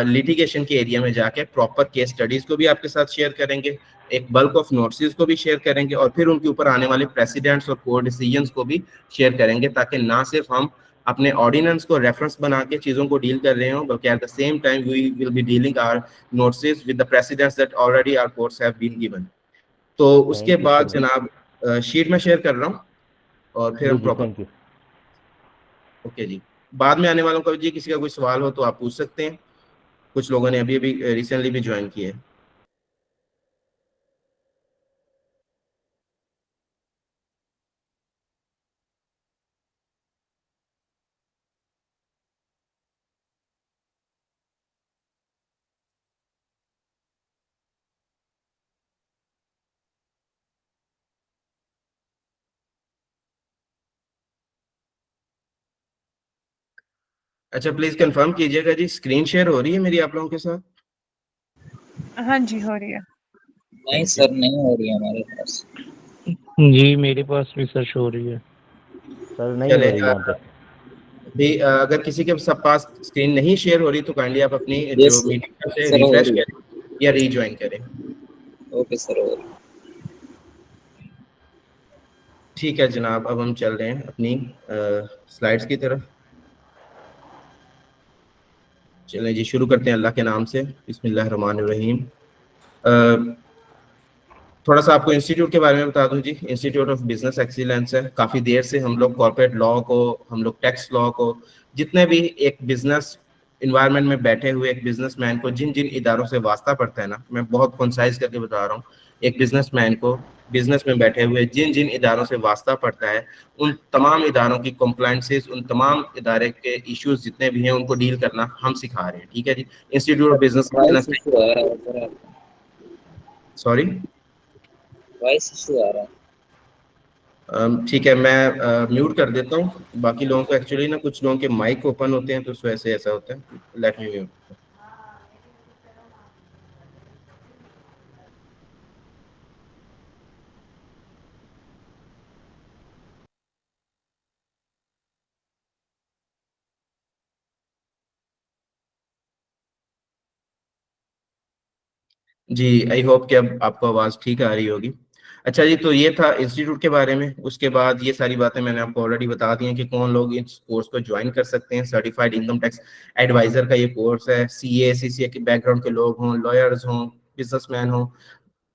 लिटिगेशन के एरिया में जाके प्रॉपर केस स्टडीज को भी आपके साथ शेयर करेंगे, एक बल्क ऑफ नोट्स को भी शेयर करेंगे, और फिर उनके ऊपर आने वाले प्रेसिडेंट्स और कोर्ट डिसीजंस को भी शेयर करेंगे, ताकि ना सिर्फ हम अपने ऑर्डिनेंस को रेफरेंस बना के चीजों को डील कर रहे हो, बल्कि at the same time we will be dealing our notes with the precedents that already our courts have been given. तो उसके
थैंक यू
बाद
सो मच।
जनाब शीट में शेयर कर रहा हूँ और फिर
जी
हम
जी,
प्रॉपर।
Thank you.
ओके जी। बाद में आने वालों का जी किसी का कोई सवाल हो तो आप पूछ सकते हैं, कुछ लोगों ने अभी अभी रिसेंटली भी ज्वाइन किए हैं। अच्छा प्लीज कंफर्म कीजिएगा जी, स्क्रीन शेयर हो रही है मेरी आप लोगों के साथ?
हाँ जी, हो रही है।
नहीं
थैंक यू।
सर, नहीं हो रही है हमारे पास।
जी मेरे पास भी सर शो हो रही है।
सर नहीं हो
चले
रही यहाँ पे।
भी अगर किसी के सब पास स्क्रीन नहीं शेयर हो रही तो काइंडली आप अपनी जो
यस
मीटिंग से
सर, हो
रिफ्रेश
रही है।
करें या रीज्वाइन करें।
ओके सर, हो रही है।
ठीक है जनाब, अब हम चल रहे हैं अपनी स्लाइड्स की तरफ। चलें जी, शुरू करते हैं अल्लाह के नाम से। बिस्मिल्लाहिर्रहमानिर्रहीम। थोड़ा सा आपको इंस्टीट्यूट के बारे में बता दूं जी। इंस्टीट्यूट ऑफ बिजनेस एक्सीलेंस है। काफ़ी देर से हम लोग कॉर्पोरेट लॉ को, हम लोग टैक्स लॉ को, जितने भी एक बिजनेस इन्वायरमेंट में बैठे हुए एक बिजनेसमैन को जिन जिन इदारों से वास्ता पड़ता है ना, मैं बहुत कंसाइज करके बता रहा हूँ, एक बिजनेसमैन को बिजनेस में बैठे हुए जिन जिन इदारों से वास्ता पड़ता है, उन तमाम इदारों की कंप्लाइंसेस, उन तमाम इदारे के इश्यूज जितने भी हैं उनको डील करना हम सिखा रहे हैं। ठीक है जी। Institute of business
voice
excellence.
Issue आ रहा है सर,
सॉरी,
वॉइस इशू आ रहा है।
ठीक है, मैं म्यूट कर देता हूँ। बाकी लोगों को एक्चुअली ना, कुछ लोगों के माइक ओपन होते हैं तो उस वजह से ऐसा होता है। Let me mute. जी, आई होप कि अब आपको आवाज़ ठीक आ रही होगी। अच्छा जी, तो ये था इंस्टीट्यूट के बारे में। उसके बाद ये सारी बातें मैंने आपको ऑलरेडी बता दी हैं कि कौन लोग इस कोर्स को ज्वाइन कर सकते हैं। सर्टिफाइड इनकम टैक्स एडवाइजर का ये कोर्स है। सीए सीसीए के बैकग्राउंड के लोग हों, लॉयर्स हों, बिजनेसमैन हों,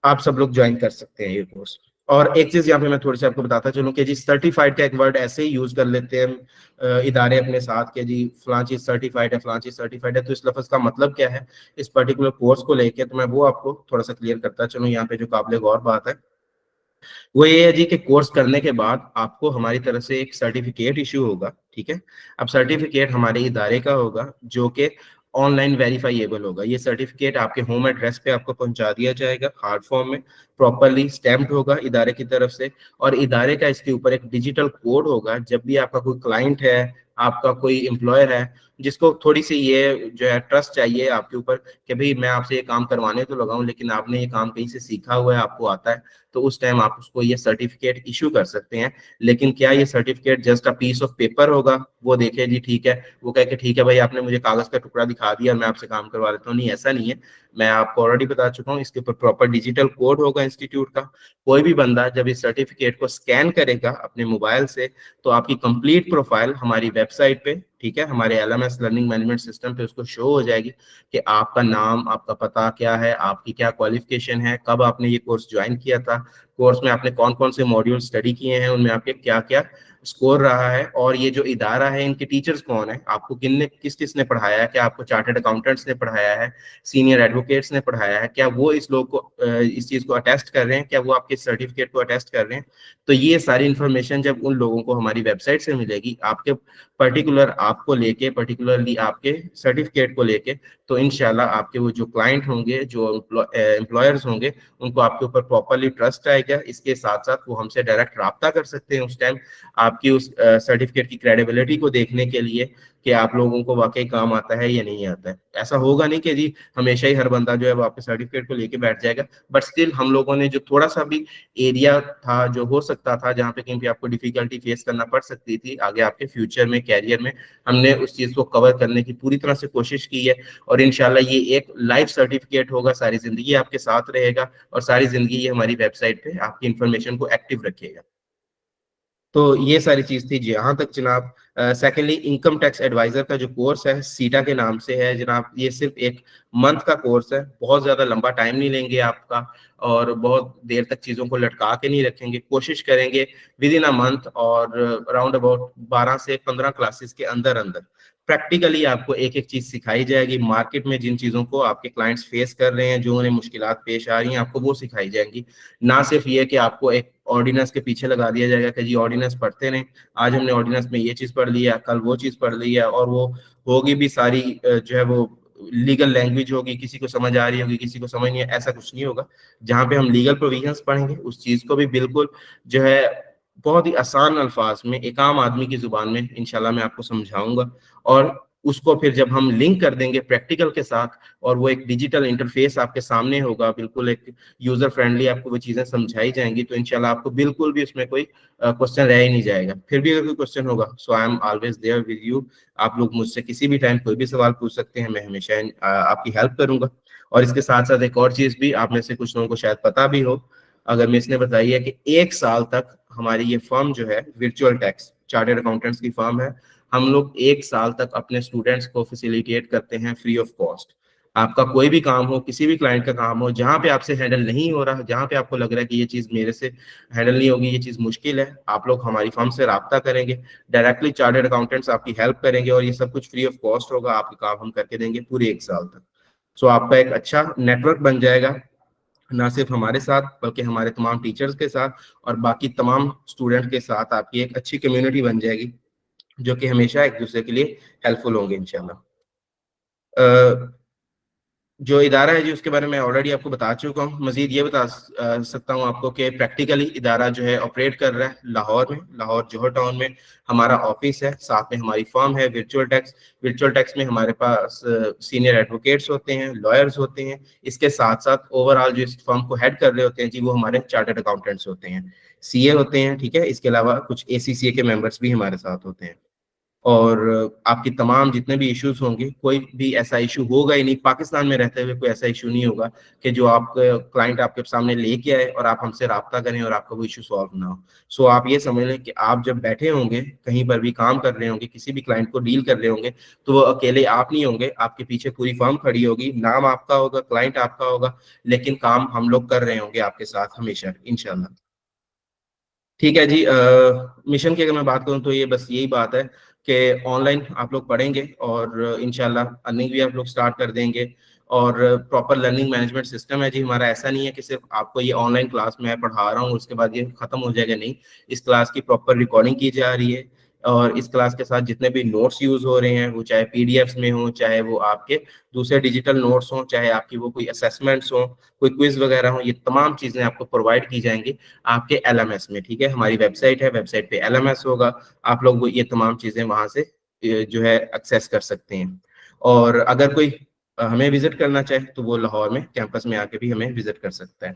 आप सब लोग ज्वाइन कर सकते हैं ये कोर्स। और एक चीज यहाँ पे मैं थोड़ी सी आपको बताता चलूं कि जी सर्टिफाइड का एक वर्ड ऐसे ही यूज कर लेते हैं इदारे अपने साथ के, जी फलां चीज सर्टिफाइड है, फलां चीज सर्टिफाइड है। तो इस लफ्ज का मतलब क्या है इस पर्टिकुलर कोर्स को लेके, तो मैं वो आपको थोड़ा सा क्लियर करता चलूं। यहाँ पे जो काबिल गौर बात है वो ये है जी कि कोर्स करने के बाद आपको हमारी तरफ से एक सर्टिफिकेट इशू होगा। ठीक है। अब सर्टिफिकेट हमारे इदारे का होगा जो कि ऑनलाइन वेरीफाइएबल होगा। ये सर्टिफिकेट आपके होम एड्रेस पे आपको पहुंचा दिया जाएगा हार्ड फॉर्म में, प्रॉपरली स्टैम्प्ड होगा इदारे की तरफ से। और इदारे का इसके ऊपर एक डिजिटल कोड होगा। जब भी आपका कोई क्लाइंट है, आपका कोई एम्प्लॉयर है जिसको थोड़ी सी ये जो है ट्रस्ट चाहिए आपके ऊपर कि भाई मैं आपसे ये काम करवाने तो लगाऊं लेकिन आपने ये काम कहीं से सीखा हुआ है, आपको आता है, तो उस टाइम आप उसको ये सर्टिफिकेट इशू कर सकते हैं। लेकिन क्या ये certificate just a piece of paper होगा? वो देखे जी ठीक है, वो कह के ठीक है भाई आपने मुझे कागज का टुकड़ा दिखा दिया, मैं आपसे काम करवा लेता हूँ, नहीं ऐसा नहीं है। मैं आपको ऑलरेडी बता चुका हूँ, इसके ऊपर प्रॉपर डिजिटल कोड होगा इंस्टीट्यूट का। कोई भी बंदा जब इस सर्टिफिकेट को स्कैन करेगा अपने मोबाइल से तो आपकी कंप्लीट प्रोफाइल हमारी वेबसाइट पे, ठीक है, हमारे एलएमएस लर्निंग मैनेजमेंट सिस्टम पे उसको शो हो जाएगी कि आपका नाम, आपका पता क्या है, आपकी क्या क्वालिफिकेशन है, कब आपने ये कोर्स ज्वाइन किया था, कोर्स में आपने कौन कौन से मॉड्यूल स्टडी किए हैं, उनमें आपके क्या क्या स्कोर रहा है, और ये जो इदारा है इनके टीचर्स कौन है, आपको किस किस ने पढ़ाया है, क्या आपको चार्टर्ड अकाउंटेंट्स ने पढ़ाया है, सीनियर एडवोकेट्स ने पढ़ाया है, क्या वो इस लोग को इस चीज को अटेस्ट कर रहे हैं, क्या वो आपके सर्टिफिकेट को अटेस्ट कर रहे हैं। तो ये सारी इंफॉर्मेशन जब उन लोगों को हमारी वेबसाइट से मिलेगी आपके पर्टिकुलर आपको लेके, पर्टिकुलरली आपके सर्टिफिकेट को लेके, तो इंशाल्लाह आपके वो जो क्लाइंट होंगे, जो एम्प्लॉयर्स होंगे, उनको आपके ऊपर प्रॉपरली ट्रस्ट आएगा। इसके साथ साथ वो हमसे डायरेक्ट राब्ता कर सकते हैं उस टाइम आपकी उस सर्टिफिकेट की क्रेडिबिलिटी को देखने के लिए कि आप लोगों को वाकई काम आता है या नहीं आता है। ऐसा होगा नहीं कि जी हमेशा ही हर बंदा जो है वो आपके सर्टिफिकेट को लेके बैठ जाएगा, बट स्टिल हम लोगों ने जो थोड़ा सा भी एरिया था जो हो सकता था जहाँ पे कहीं पे आपको डिफिकल्टी फेस करना पड़ सकती थी आगे आपके फ्यूचर में, कैरियर में, हमने उस चीज को कवर करने की पूरी तरह से कोशिश की है। और इंशाल्लाह ये एक लाइफ सर्टिफिकेट होगा, सारी जिंदगी आपके साथ रहेगा और सारी जिंदगी ये हमारी वेबसाइट पे आपकी इंफॉर्मेशन को एक्टिव रखेगा। तो ये सारी चीज थी जी। यहाँ तक जनाब, सेकेंडली इनकम टैक्स एडवाइजर का जो कोर्स है सीटा के नाम से है जनाब, ये सिर्फ एक मंथ का कोर्स है। बहुत ज्यादा लंबा टाइम नहीं लेंगे आपका और बहुत देर तक चीजों को लटका के नहीं रखेंगे। कोशिश करेंगे विद इन अ मंथ और अराउंड अबाउट 12 से 15 क्लासेस के अंदर अंदर प्रैक्टिकली आपको एक एक चीज सिखाई जाएगी। मार्केट में जिन चीजों को आपके क्लाइंट्स फेस कर रहे हैं, जो उन्हें मुश्किलात पेश आ रही हैं, आपको वो सिखाई जाएंगी। ना सिर्फ ये कि आपको एक ऑर्डिनेंस के पीछे लगा दिया जाएगा कि जी ऑर्डिनेंस पढ़ते रहें, आज हमने ऑर्डिनेंस में ये चीज पढ़ लिया, कल वो चीज पढ़ ली है, और वो होगी भी सारी जो है वो लीगल लैंग्वेज होगी, किसी को समझ आ रही होगी, किसी को समझ नहीं है, ऐसा कुछ नहीं होगा। जहाँ पे हम लीगल प्रोविजंस पढ़ेंगे उस चीज को भी बिल्कुल जो है बहुत ही आसान अल्फाज में एक आम आदमी की जुबान में इंशाल्लाह मैं आपको समझाऊंगा। और उसको फिर जब हम लिंक कर देंगे प्रैक्टिकल के साथ, और वो एक डिजिटल इंटरफेस आपके सामने होगा, बिल्कुल एक यूजर फ्रेंडली आपको वो चीजें समझाई जाएंगी, तो इंशाल्लाह आपको बिल्कुल भी उसमें कोई क्वेश्चन रह ही नहीं जाएगा। फिर भी अगर कोई क्वेश्चन होगा, so I am always there with you. आप लोग मुझसे किसी भी टाइम कोई भी सवाल पूछ सकते हैं, मैं हमेशा आपकी हेल्प करूंगा। और इसके साथ साथ एक और चीज भी, आप में से कुछ लोगों को शायद पता भी हो, अगर मैं इसने बताई है कि 1 साल तक हमारी ये फर्म जो है वर्चुअल टैक्स चार्टर्ड अकाउंटेंट्स की फर्म है, हम लोग 1 साल तक अपने स्टूडेंट्स को फैसिलिटेट करते हैं फ्री ऑफ कॉस्ट। आपका कोई भी काम हो, किसी भी क्लाइंट का काम हो, जहां पे आपसे हैंडल नहीं हो रहा, जहां पे आपको लग रहा है कि ये चीज मेरे से हैंडल नहीं होगी, ये चीज मुश्किल है, आप लोग हमारी फर्म से राब्ता करेंगे, डायरेक्टली चार्टर्ड अकाउंटेंट्स आपकी हेल्प करेंगे, और ये सब कुछ फ्री ऑफ कॉस्ट होगा, आपके काम हम करके देंगे पूरे 1 साल तक। सो आपका एक अच्छा नेटवर्क बन जाएगा, ना सिर्फ हमारे साथ बल्कि हमारे तमाम टीचर्स के साथ और बाकी तमाम स्टूडेंट के साथ आपकी एक अच्छी कम्युनिटी बन जाएगी, जो कि हमेशा एक दूसरे के लिए हेल्पफुल होंगे इंशाल्लाह। जो इदारा है जी, उसके बारे में ऑलरेडी आपको बता चुका हूँ। मजीद ये बता सकता हूँ आपको कि प्रैक्टिकली इदारा जो है ऑपरेट कर रहा है लाहौर में, लाहौर जोहर टाउन में हमारा ऑफिस है, साथ में हमारी फर्म है वर्चुअल टैक्स। वर्चुअल टैक्स में हमारे पास सीनियर एडवोकेट्स होते हैं, लॉयर्स होते हैं। इसके साथ साथ ओवरऑल जो इस फर्म को हेड कर रहे होते हैं जी, वो हमारे चार्टर्ड अकाउंटेंट्स होते हैं, सीए होते हैं, ठीक है। इसके अलावा कुछ एसीसीए के मेंबर्स भी हमारे साथ होते हैं। और आपकी तमाम जितने भी इश्यूज होंगे, कोई भी ऐसा इशू होगा ही नहीं, पाकिस्तान में रहते हुए कोई ऐसा इशू नहीं होगा कि जो आप क्लाइंट आपके सामने लेके आए और आप हमसे राब्ता करें और आपका वो इशू सॉल्व ना हो। सो आप ये समझ लें कि आप जब बैठे होंगे, कहीं पर भी काम कर रहे होंगे, किसी भी क्लाइंट को डील कर रहे होंगे, तो वो अकेले आप नहीं होंगे, आपके पीछे पूरी फर्म खड़ी होगी, नाम आपका होगा, क्लाइंट आपका होगा, लेकिन काम हम लोग कर रहे होंगे आपके साथ हमेशा इंशाल्लाह। ठीक है जी। मिशन की अगर मैं बात करूं तो ये बस यही बात है कि ऑनलाइन आप लोग पढ़ेंगे और इंशाल्लाह अर्निंग भी आप लोग स्टार्ट कर देंगे। और प्रॉपर लर्निंग मैनेजमेंट सिस्टम है जी हमारा। ऐसा नहीं है कि सिर्फ आपको ये ऑनलाइन क्लास में पढ़ा रहा हूँ उसके बाद ये खत्म हो जाएगा, नहीं। इस क्लास की प्रॉपर रिकॉर्डिंग की जा रही है, और इस क्लास के साथ जितने भी नोट्स यूज हो रहे हैं, वो चाहे पीडीएफ्स में हो, चाहे वो आपके दूसरे डिजिटल नोट्स हो, चाहे आपकी वो कोई असेसमेंट्स हो, कोई क्विज वगैरह हो, ये तमाम चीजें आपको प्रोवाइड की जाएंगी आपके एलएमएस में, ठीक है। हमारी वेबसाइट है, वेबसाइट पे एलएमएस होगा, आप लोग ये तमाम चीजें वहां से जो है एक्सेस कर सकते हैं। और अगर कोई हमें विजिट करना चाहे तो वो लाहौर में कैंपस में आके भी हमें विजिट कर सकता है।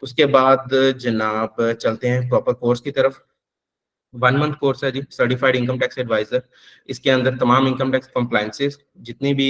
उसके बाद जनाब चलते हैं प्रॉपर कोर्स की तरफ। 1 मंथ कोर्स है जी, सर्टिफाइड इनकम टैक्स एडवाइजर। इसके अंदर तमाम इनकम टैक्स कंप्लायंसेस, जितनी भी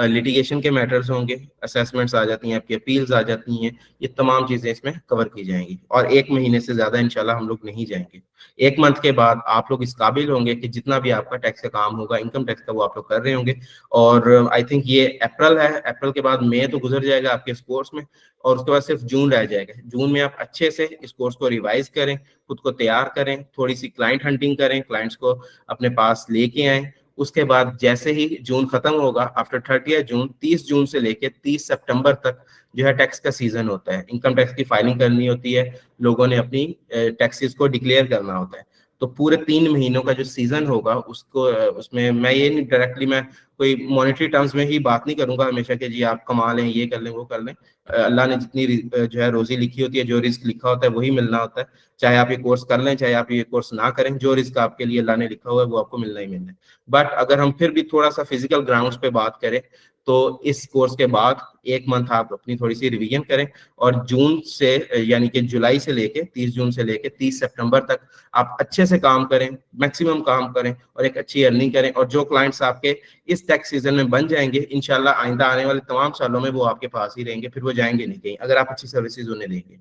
लिटिगेशन के मैटर्स होंगे, असेसमेंट्स आ जाती हैं, आपकी अपील्स आ जाती हैं, ये तमाम चीजें इसमें कवर की जाएंगी। और 1 महीने से ज्यादा इंशाल्लाह हम लोग नहीं जाएंगे। 1 मंथ के बाद आप लोग इस काबिल होंगे कि जितना भी आपका टैक्स का काम होगा, इनकम टैक्स का, वो आप लोग कर रहे होंगे। और आई थिंक ये अप्रैल है, अप्रैल के बाद मई तो गुजर जाएगा आपके इस कोर्स में, और उसके बाद सिर्फ जून रह जाएगा। जून में आप अच्छे से इस कोर्स को रिवाइज करें, खुद को तैयार करें, थोड़ी सी क्लाइंट हंटिंग करें, क्लाइंट्स को अपने पास लेके आए। उसके बाद जैसे ही जून खत्म होगा, आफ्टर 30 जून, 30 जून से लेके 30 सितंबर तक जो है टैक्स का सीजन होता है। इनकम टैक्स की फाइलिंग करनी होती है, लोगों ने अपनी टैक्सेस को डिक्लेयर करना होता है। तो पूरे 3 महीनों का जो सीजन होगा उसको उसमें मैं ये नहीं डायरेक्टली मैं कोई मॉनेटरी टर्म्स में ही बात नहीं करूंगा हमेशा कि जी आप कमा लें, ये कर लें, वो कर लें। अल्लाह ने जितनी जो है रोजी लिखी होती है, जो रिस्क लिखा होता है वही मिलना होता है। चाहे आप ये कोर्स कर लें, चाहे आप ये कोर्स ना करें, जो रिस्क आपके लिए अल्लाह ने लिखा हुआ है वो आपको मिलना ही मिलना है। बट अगर हम फिर भी थोड़ा सा फिजिकल ग्राउंड्स पे बात करें, तो इस कोर्स के बाद 1 मंथ आप अपनी थोड़ी सी रिवीजन करें, और जून से यानी कि जुलाई से लेके 30 जून से लेके 30 सितंबर तक आप अच्छे से काम करें, मैक्सिमम काम करें और एक अच्छी अर्निंग करें। और जो क्लाइंट्स आपके इस टैक्स सीजन में बन जाएंगे, इंशाल्लाह आइंदा आने वाले तमाम सालों में वो आपके पास ही रहेंगे, फिर वो जाएंगे नहीं कहीं, अगर आप अच्छी सर्विसेज उन्हें देंगे।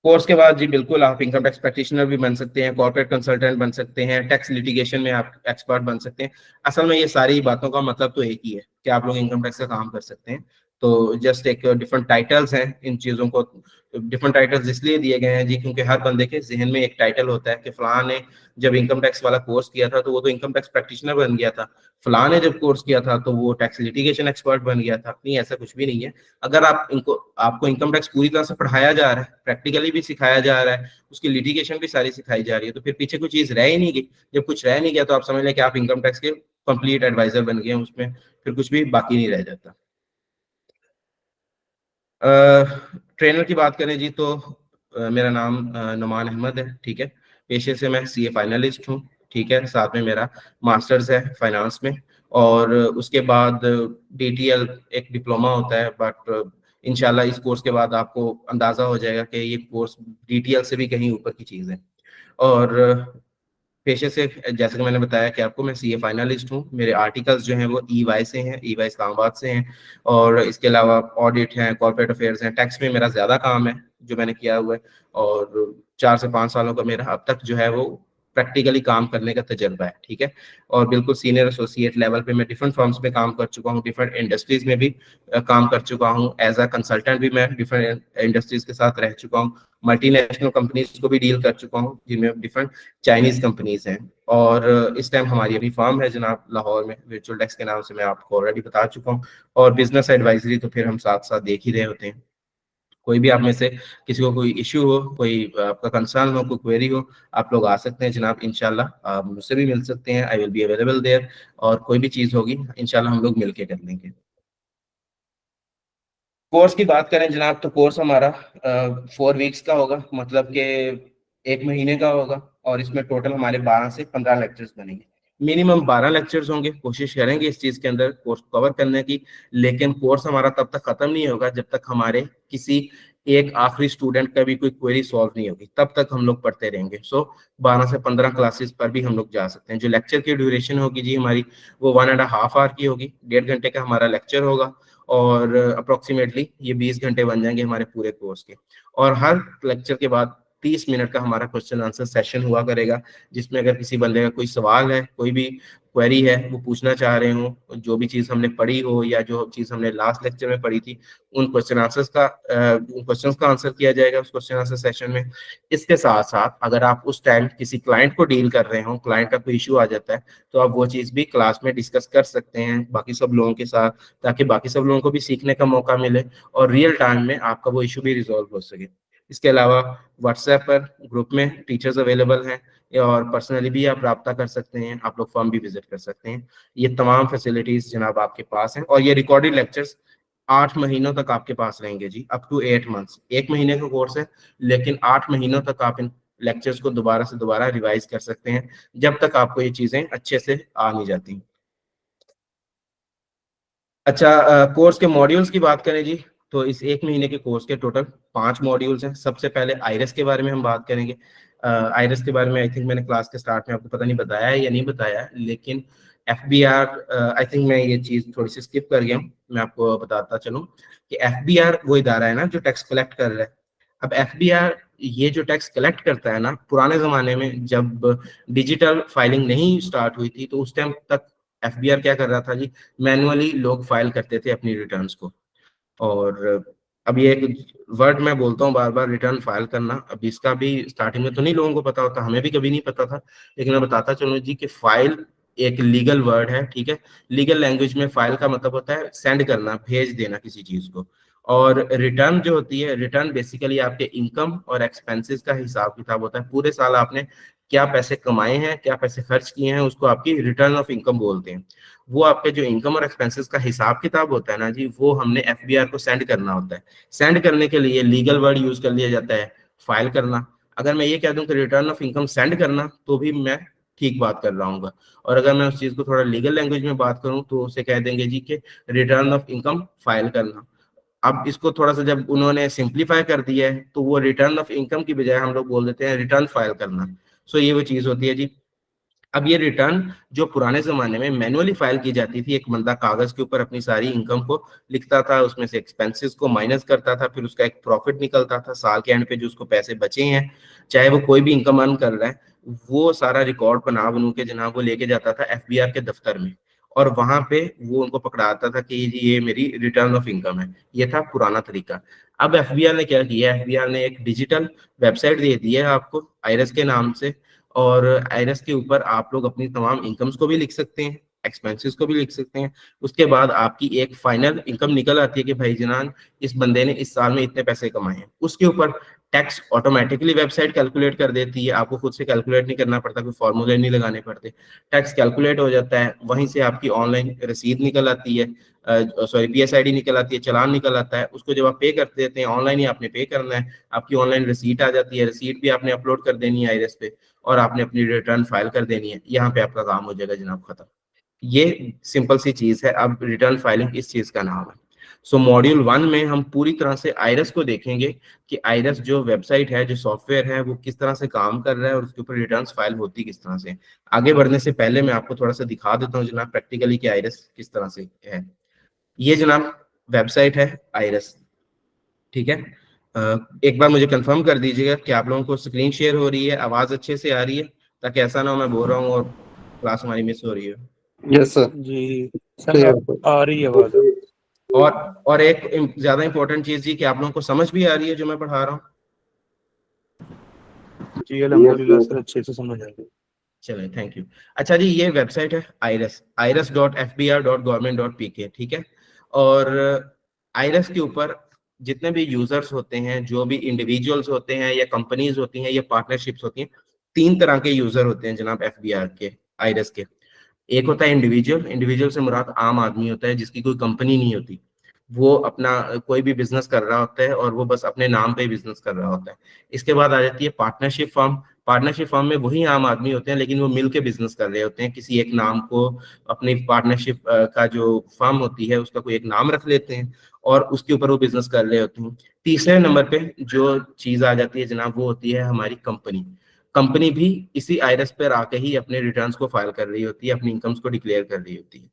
कोर्स के बाद जी बिल्कुल आप इनकम टैक्स प्रैक्टिशनर भी बन सकते हैं, कॉर्पोरेट कंसल्टेंट बन सकते हैं, टैक्स लिटिगेशन में आप एक्सपर्ट बन सकते हैं। असल में ये सारी बातों का मतलब तो एक ही है कि आप लोग इनकम टैक्स का काम कर सकते हैं। तो जस्ट एक डिफरेंट टाइटल्स हैं, इन चीज़ों को डिफरेंट टाइटल्स इसलिए दिए गए हैं जी क्योंकि हर बंदे के जहन में एक टाइटल होता है कि फलां ने जब इनकम टैक्स वाला कोर्स किया था तो वो तो इनकम टैक्स प्रैक्टिशनर बन गया था, फलां ने जब कोर्स किया था तो वो टैक्स लिटिगेशन एक्सपर्ट बन गया था। नहीं, ऐसा कुछ भी नहीं है। अगर आपको इनकम टैक्स पूरी तरह से पढ़ाया जा रहा है, प्रैक्टिकली भी सिखाया जा रहा है, उसकी लिटिगेशन भी सारी सिखाई जा रही है, तो फिर पीछे कोई चीज रह ही नहीं गई। जब कुछ रह नहीं गया तो आप समझ लें कि आप इनकम टैक्स के कंप्लीट एडवाइजर बन गए हैं, उसमें फिर कुछ भी बाकी नहीं रह जाता। ट्रेनर की बात करें जी तो मेरा नाम नुमान अहमद है, ठीक है। पेशे से मैं सीए फाइनलिस्ट हूँ, ठीक है, साथ में मेरा मास्टर्स है फाइनेंस में, और उसके बाद DTL एक डिप्लोमा होता है, बट इंशाल्लाह इस कोर्स के बाद आपको अंदाजा हो जाएगा कि ये कोर्स DTL से भी कहीं ऊपर की चीज़ है। और पेशे से जैसे कि मैंने बताया कि आपको, मैं CA फाइनलिस्ट हूँ। मेरे आर्टिकल्स जो हैं वो EY से हैं, EY इस्लामाबाद से हैं, और इसके अलावा ऑडिट हैं, कॉर्पोरेट अफेयर्स हैं, टैक्स में मेरा ज़्यादा काम है जो मैंने किया हुआ है, और 4 से 5 सालों का मेरा अब तक जो है वो प्रैक्टिकली काम करने का तजर्बा है, ठीक है। और बिल्कुल सीनियर एसोसिएट लेवल पे मैं डिफरेंट फर्म्स में काम कर चुका हूँ, डिफरेंट इंडस्ट्रीज में भी काम कर चुका हूँ, एज अ कंसल्टेंट भी मैं डिफरेंट इंडस्ट्रीज के साथ रह चुका हूँ, मल्टीनेशनल कंपनीज को भी डील कर चुका हूँ जिनमें डिफरेंट चाइनीज कंपनीज हैं। और इस टाइम हमारी अभी फर्म है जनाब लाहौर में, वर्चुअल डेस्क के नाम से, मैं आपको ऑलरेडी बता चुका हूँ। और बिजनेस एडवाइजरी तो फिर हम साथ साथ देख ही रहे होते हैं। कोई भी आप में से किसी को कोई इश्यू हो, कोई आपका कंसर्न हो, कोई क्वेरी हो, आप लोग आ सकते हैं जनाब, इंशाल्लाह आप मुझसे भी मिल सकते हैं, I will be available there. और कोई भी चीज़ होगी इंशाल्लाह हम लोग मिलके कर लेंगे। कोर्स की बात करें जनाब, तो कोर्स हमारा 4 वीक्स का होगा, मतलब कि 1 महीने का होगा, और इसमें टोटल हमारे 12 से 15 लेक्चर्स बनेंगे। मिनिमम 12 लेक्चर्स होंगे, कोशिश करेंगे इस चीज के अंदर कोर्स कवर करने की, लेकिन कोर्स हमारा तब तक खत्म नहीं होगा जब तक हमारे किसी एक आखिरी स्टूडेंट का भी कोई क्वेरी सॉल्व नहीं होगी, तब तक हम लोग पढ़ते रहेंगे। सो 12 से 15 क्लासेस पर भी हम लोग जा सकते हैं। जो लेक्चर की ड्यूरेशन होगी जी हमारी, वो 1.5 आवर की होगी, 1.5 घंटे का हमारा लेक्चर होगा, और अप्रोक्सीमेटली ये 20 घंटे बन जाएंगे हमारे पूरे कोर्स के। और हर लेक्चर के बाद 30 मिनट का हमारा क्वेश्चन आंसर सेशन हुआ करेगा, जिसमें अगर किसी बंदे का कोई सवाल है, कोई भी क्वेरी है, वो पूछना चाह रहे हो, जो भी चीज़ हमने पढ़ी हो या जो चीज़ हमने लास्ट लेक्चर में पढ़ी थी, उन क्वेश्चंस का आंसर किया जाएगा उस क्वेश्चन आंसर सेशन में। इसके साथ साथ अगर आप उस टाइम किसी क्लाइंट को डील कर रहे हो, क्लाइंट का कोई इशू आ जाता है, तो आप वो चीज़ भी क्लास में डिस्कस कर सकते हैं बाकी सब लोगों के साथ, ताकि बाकी सब लोगों को भी सीखने का मौका मिले और रियल टाइम में आपका वो इशू भी रिजॉल्व हो सके। इसके अलावा व्हाट्सएप पर ग्रुप में टीचर्स अवेलेबल हैं, और पर्सनली भी आप रब्ता कर सकते हैं, आप लोग फॉर्म भी विजिट कर सकते हैं। ये तमाम फैसिलिटीज जनाब आपके पास हैं, और ये रिकॉर्डेड लेक्चर्स 8 महीनों तक आपके पास रहेंगे जी, अप टू 8 मंथ्स। 1 महीने का कोर्स है, लेकिन 8 महीनों तक आप इन लेक्चर्स को दोबारा से दोबारा रिवाइज कर सकते हैं, जब तक आपको ये चीजें अच्छे से आ नहीं जाती। अच्छा, कोर्स के मॉड्यूल्स की बात करें जी, तो इस 1 महीने के कोर्स के टोटल 5 मॉड्यूल्स हैं। सबसे पहले आयरस के बारे में हम बात करेंगे। आयरस के बारे में आई थिंक मैंने क्लास के स्टार्ट में आपको पता नहीं बताया है या नहीं बताया है, लेकिन FBR, आई थिंक मैं ये चीज़ थोड़ी सी स्किप कर गया हूँ, मैं आपको बताता चलूँ कि FBR वो इदारा है ना जो टैक्स कलेक्ट कर रहा है। अब FBR ये जो टैक्स कलेक्ट करता है ना, पुराने ज़माने में जब डिजिटल फाइलिंग नहीं स्टार्ट हुई थी, तो उस टाइम तक FBR क्या कर रहा था जी, मैनुअली लोग फाइल करते थे अपनी रिटर्न्स को। और अब ये एक वर्ड मैं बोलता हूँ बार बार, रिटर्न फाइल करना, अब इसका भी स्टार्टिंग में तो नहीं लोगों को पता होता, हमें भी कभी नहीं पता था, लेकिन मैं बताता चलूँ जी कि फाइल एक लीगल वर्ड है, ठीक है। लीगल लैंग्वेज में फाइल का मतलब होता है सेंड करना, भेज देना किसी चीज को। और रिटर्न जो होती है, रिटर्न बेसिकली आपके इनकम और एक्सपेंसेस का हिसाब किताब होता है। पूरे साल आपने क्या पैसे कमाए हैं, क्या पैसे खर्च किए हैं, उसको आपकी रिटर्न ऑफ इनकम बोलते हैं। वो आपके जो इनकम और एक्सपेंसेस का हिसाब किताब होता है ना जी, वो हमने FBR को सेंड करना होता है। सेंड करने के लिए लीगल वर्ड यूज कर लिया जाता है, फाइल करना। अगर मैं ये कह दूं कि रिटर्न ऑफ इनकम सेंड करना, तो भी मैं ठीक बात कर रहा हूँ। और अगर मैं उस चीज को थोड़ा लीगल लैंग्वेज में बात करूं, तो उसे कह देंगे जी कि रिटर्न ऑफ इनकम फाइल करना। अब इसको थोड़ा सा जब उन्होंने सिंप्लीफाई कर दिया है, तो वो रिटर्न ऑफ इनकम की बजाय हम लोग बोल देते हैं रिटर्न फाइल करना। सो ये वो चीज होती है जी। अब ये रिटर्न जो पुराने जमाने में मैनुअली फाइल की जाती थी, एक बंदा कागज के ऊपर अपनी सारी इनकम को लिखता था, उसमें से एक्सपेंसेस को माइनस करता था, फिर उसका एक प्रॉफिट निकलता था साल के एंड पे, जो उसको पैसे बचे हैं, चाहे वो कोई भी इनकम अर्न कर रहा है, वो सारा रिकॉर्ड बना बनू के जनाब वो लेके जाता था FBR के दफ्तर में, और वहां पे वो उनको पकड़ाता था कि ये मेरी रिटर्न ऑफ इनकम है। ये था पुराना तरीका। अब FBR ने क्या किया, FBR ने एक डिजिटल वेबसाइट दे दी है आपको, आयरस के नाम से। और आयरस के ऊपर आप लोग अपनी तमाम इनकम्स को भी लिख सकते हैं, एक्सपेंसेस को भी लिख सकते हैं। उसके बाद आपकी एक फाइनल इनकम निकल आती है कि भाई जनान, इस बंदे ने इस साल में इतने पैसे कमाए हैं। उसके ऊपर टैक्स ऑटोमेटिकली वेबसाइट कैलकुलेट कर देती है, आपको खुद से कैलकुलेट नहीं करना पड़ता, कोई फॉर्मूले नहीं लगाने पड़ते, टैक्स कैलकुलेट हो जाता है, वहीं से आपकी ऑनलाइन रसीद निकल आती है, सॉरी PSID निकल आती है, चालान निकल आता है, उसको जब आप पे कर देते हैं ऑनलाइन ही आपने पे करना है, आपकी ऑनलाइन रिसीट आ जाती है, रिसीट भी आपने अपलोड कर देनी है आईरेस पे और आपने अपनी रिटर्न फाइल कर देनी है, यहाँ पे आपका काम हो जाएगा जनाब खत्म। ये सिंपल सी चीज है, अब रिटर्न फाइलिंग इस चीज का नाम है। सो मॉड्यूल 1 में हम पूरी तरह से आईरेस को देखेंगे कि आईरेस जो वेबसाइट है, जो सॉफ्टवेयर है, वो किस तरह से काम कर रहा है और उसके ऊपर रिटर्न्स फाइल होती किस तरह से। आगे बढ़ने से पहले मैं आपको थोड़ा सा दिखा देता हूँ जनाब प्रैक्टिकली कि आईरेस किस तरह से है। ये जनाब वेबसाइट है आईरेस, ठीक है। एक बार मुझे कंफर्म कर दीजिएगा कि आप लोगों को स्क्रीन शेयर हो रही है, आवाज अच्छे से आ रही है, ताकि ऐसा ना हो मैं बोल रहा हूँ और क्लास हमारी मिस हो रही है।
Yes, sir.
जी
Clear,
सर,
sir.
आ रही है आवाज।
और एक ज्यादा इंपॉर्टेंट चीज जी कि आप लोगों को समझ भी आ रही है जो मैं पढ़ा रहा हूँ।
जी अल्हम्दुलिल्लाह सर, अच्छे से समझ आ गई।
चलिए थैंक यू। अच्छा जी, ये वेबसाइट है irs.fbr.government.pk, ठीक है। और आईरस के ऊपर जितने भी यूजर्स होते हैं, जो भी इंडिविजुअल्स होते हैं या कंपनीज होती हैं या पार्टनरशिप्स होती हैं, 3 तरह के यूजर होते हैं जनाब एफबीआर के, आईरस के। एक होता है इंडिविजुअल, इंडिविजुअल से मुराद आम आदमी होता है जिसकी कोई कंपनी नहीं होती, वो अपना कोई भी बिजनेस कर रहा होता है और वो बस अपने नाम पे बिजनेस कर रहा होता है। इसके बाद आ जाती है पार्टनरशिप फर्म। पार्टनरशिप फर्म में वही आम आदमी होते हैं लेकिन वो मिल के बिजनेस कर रहे होते हैं, किसी एक नाम को अपनी पार्टनरशिप का जो फर्म होती है उसका कोई एक नाम रख लेते हैं और उसके ऊपर वो बिजनेस कर रहे होते हैं। तीसरे नंबर पे जो चीज आ जाती है जनाब वो होती है हमारी कंपनी। कंपनी भी इसी आईरस पर आके ही अपने रिटर्न्स को फाइल कर रही होती है, अपनी इनकम्स को डिक्लेयर कर रही होती है।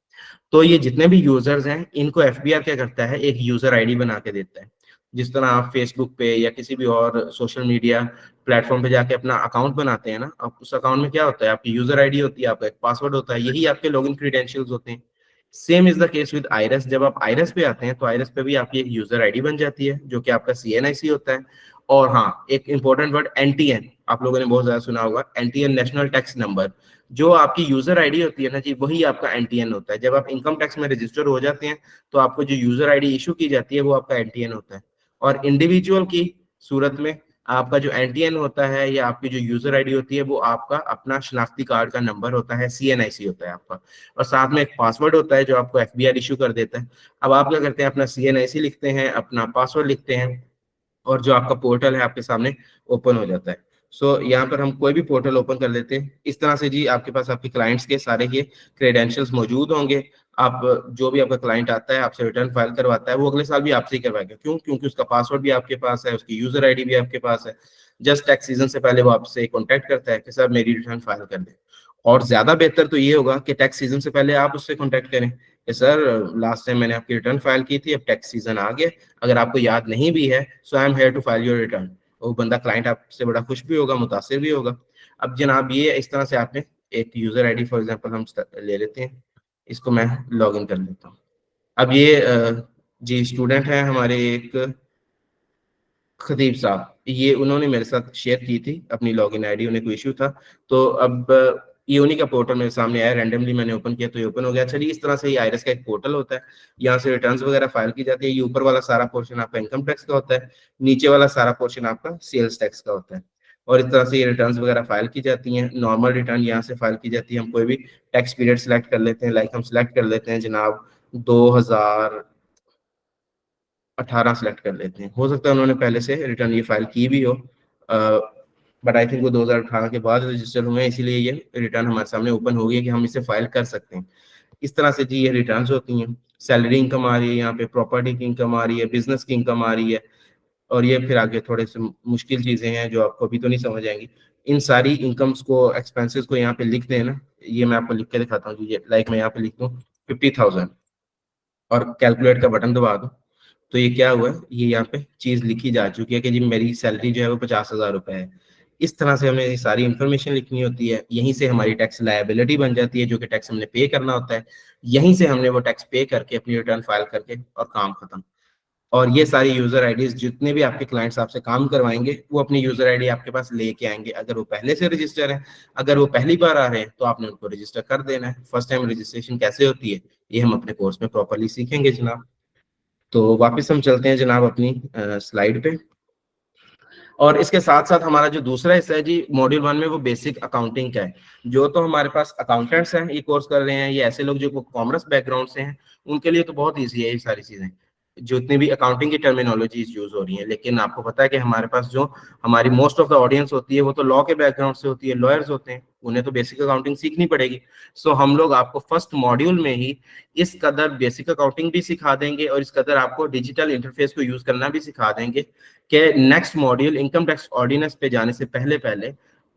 तो ये जितने भी यूजर्स हैं इनको एफबीआर क्या करता है, एक यूजर आईडी बना के देता है। जिस तरह आप फेसबुक पे या किसी भी और सोशल मीडिया प्लेटफॉर्म पे जाके अपना अकाउंट बनाते हैं ना, अब उस अकाउंट में क्या होता है, आपकी यूजर आईडी होती है, आपका एक पासवर्ड होता है, यही आपके लॉगिन क्रीडेंशियल्स होते हैं। Same is the case with IRIS. जब आप आईरस पे आते हैं तो आईरस पे भी आपकी एक यूजर आईडी बन जाती है जो कि आपका सीएनआईसी होता है। और हाँ, एक इंपॉर्टेंट वर्ड एनटीएन, आप लोगों ने बहुत ज्यादा सुना होगा, एनटीएन नेशनल टैक्स नंबर। जो आपकी यूजर आईडी होती है ना जी, वही आपका एनटीएन होता है। जब आप इनकम टैक्स में रजिस्टर हो जाते हैं तो आपको जो यूजर आईडी इशू की जाती है वो आपका एनटीएन होता है। और इंडिविजुअल की सूरत में आपका जो एनटीएन होता है या आपकी जो यूजर आईडी होती है वो आपका अपना शनाख्ती कार्ड का नंबर होता है, सीएनआईसी होता है आपका। और साथ में एक पासवर्ड होता है जो आपको एफबीआर इशू कर देता है। अब आप क्या करते हैं, अपना सीएनआईसी लिखते हैं, अपना पासवर्ड लिखते हैं और जो आपका पोर्टल है आपके सामने ओपन हो जाता है। यहाँ पर हम कोई भी पोर्टल ओपन कर लेते हैं। इस तरह से जी आपके पास आपके क्लाइंट्स के सारे ये क्रेडेंशियल्स मौजूद होंगे। आप जो भी आपका क्लाइंट आता है आपसे रिटर्न फाइल करवाता है, वो अगले साल भी आपसे ही करवाएगा। क्यों? क्योंकि उसका पासवर्ड भी आपके पास है, उसकी यूजर आईडी भी आपके पास है। जस्ट टैक्स सीजन से पहले वो आपसे कॉन्टेक्ट करता है कि सर मेरी रिटर्न फाइल कर दे। और ज्यादा बेहतर तो ये होगा कि टैक्स सीजन से पहले आप उससे कॉन्टेक्ट करें कि सर लास्ट टाइम मैंने आपकी रिटर्न फाइल की थी, अब टैक्स सीजन आ गया, अगर आपको याद नहीं भी है so I am here to file your return. वो बंदा क्लाइंट आपसे बड़ा खुश भी होगा, मुतासिर भी होगा। अब जनाब ये इस तरह से आपने एक यूजर आईडी फॉर एग्जांपल हम ले लेते हैं, इसको मैं लॉग इन कर लेता हूँ। अब ये जी स्टूडेंट है हमारे एक खतीब साहब, ये उन्होंने मेरे साथ शेयर की थी अपनी लॉगिन आईडी, उन्हें कोई इशू था। तो अब ये उन्हीं का पोर्टल मेरे सामने आया, रैंडमली मैंने ओपन किया तो ये ओपन हो गया। चलिए, इस तरह से ये आईरस का एक पोर्टल होता है, यहाँ से रिटर्न्स वगैरह फाइल की जाती है। ये ऊपर वाला सारा पोर्शन आपका इनकम टैक्स का होता है, नीचे वाला सारा पोर्शन आपका सेल्स टैक्स का होता है। और इस तरह से ये रिटर्न्स वगैरह फाइल की जाती हैं। नॉर्मल रिटर्न यहाँ से फाइल की जाती है। हम कोई भी टैक्स पीरियड सिलेक्ट कर लेते हैं, लाइक हम सिलेक्ट कर लेते हैं जनाब 2018 सेलेक्ट कर लेते हैं। हो सकता है उन्होंने पहले से रिटर्न ये फाइल की भी हो, बट आई थिंक वो 2018 के बाद रजिस्टर हुए हैं, इसीलिए ये रिटर्न हमारे सामने ओपन हो गई कि हम इसे फाइल कर सकते हैं। इस तरह से जी ये रिटर्न होती हैं। सैलरी इनकम आ रही है, यहाँ पे प्रॉपर्टी की इनकम आ रही है, बिजनेस की इनकम आ रही है। और ये फिर आगे थोड़े से मुश्किल चीजें हैं जो आपको अभी तो नहीं समझ आएंगी। इन सारी इनकम्स को, एक्सपेंसेस को यहाँ पे लिख दें ना, ये मैं आपको लिख के दिखाता हूँ। लाइक मैं यहाँ पे लिख दूँ 50,000 और कैलकुलेट का बटन दबा दूँ, तो ये क्या हुआ, ये यहाँ पे चीज लिखी जा चुकी है कि जी मेरी सैलरी जो है वो 50,000 रुपए है। इस तरह से हमें ये सारी इंफॉर्मेशन लिखनी होती है। यहीं से हमारी टैक्स लायबिलिटी बन जाती है, जो कि टैक्स हमने पे करना होता है। यहीं से हमने वो टैक्स पे करके अपनी रिटर्न फाइल करके और काम खत्म। और ये सारी यूजर आईडीज जितने भी आपके क्लाइंट्स आपसे काम करवाएंगे वो अपनी यूजर आईडी आपके पास लेके आएंगे, अगर वो पहले से रजिस्टर है। अगर वो पहली बार आ रहे हैं तो आपने उनको रजिस्टर कर देना है। फर्स्ट टाइम रजिस्ट्रेशन कैसे होती है ये हम अपने कोर्स में प्रॉपरली सीखेंगे जनाब। तो वापस हम चलते हैं जनाब अपनी स्लाइड पे। और इसके साथ साथ हमारा जो दूसरा हिस्सा है जी मॉड्यूल 1 में, वो बेसिक अकाउंटिंग का है। जो तो हमारे पास अकाउंटेंट्स हैं ये कोर्स कर रहे हैं, ये ऐसे लोग जो कॉमर्स बैकग्राउंड से हैं, उनके लिए तो बहुत ईजी है ये सारी चीजें, जितनी भी अकाउंटिंग की टर्मिनोलॉजीज यूज हो रही हैं। लेकिन आपको पता है कि हमारे पास जो हमारी मोस्ट ऑफ द ऑडियंस होती है वो तो लॉ के बैकग्राउंड से होती है, लॉयर्स होते हैं, उन्हें तो बेसिक अकाउंटिंग सीखनी पड़ेगी। सो हम लोग आपको फर्स्ट मॉड्यूल में ही इस कदर बेसिक अकाउंटिंग भी सिखा देंगे और इस कदर आपको डिजिटल इंटरफेस को यूज करना भी सिखा देंगे कि next module income tax ordinance पे जाने से पहले पहले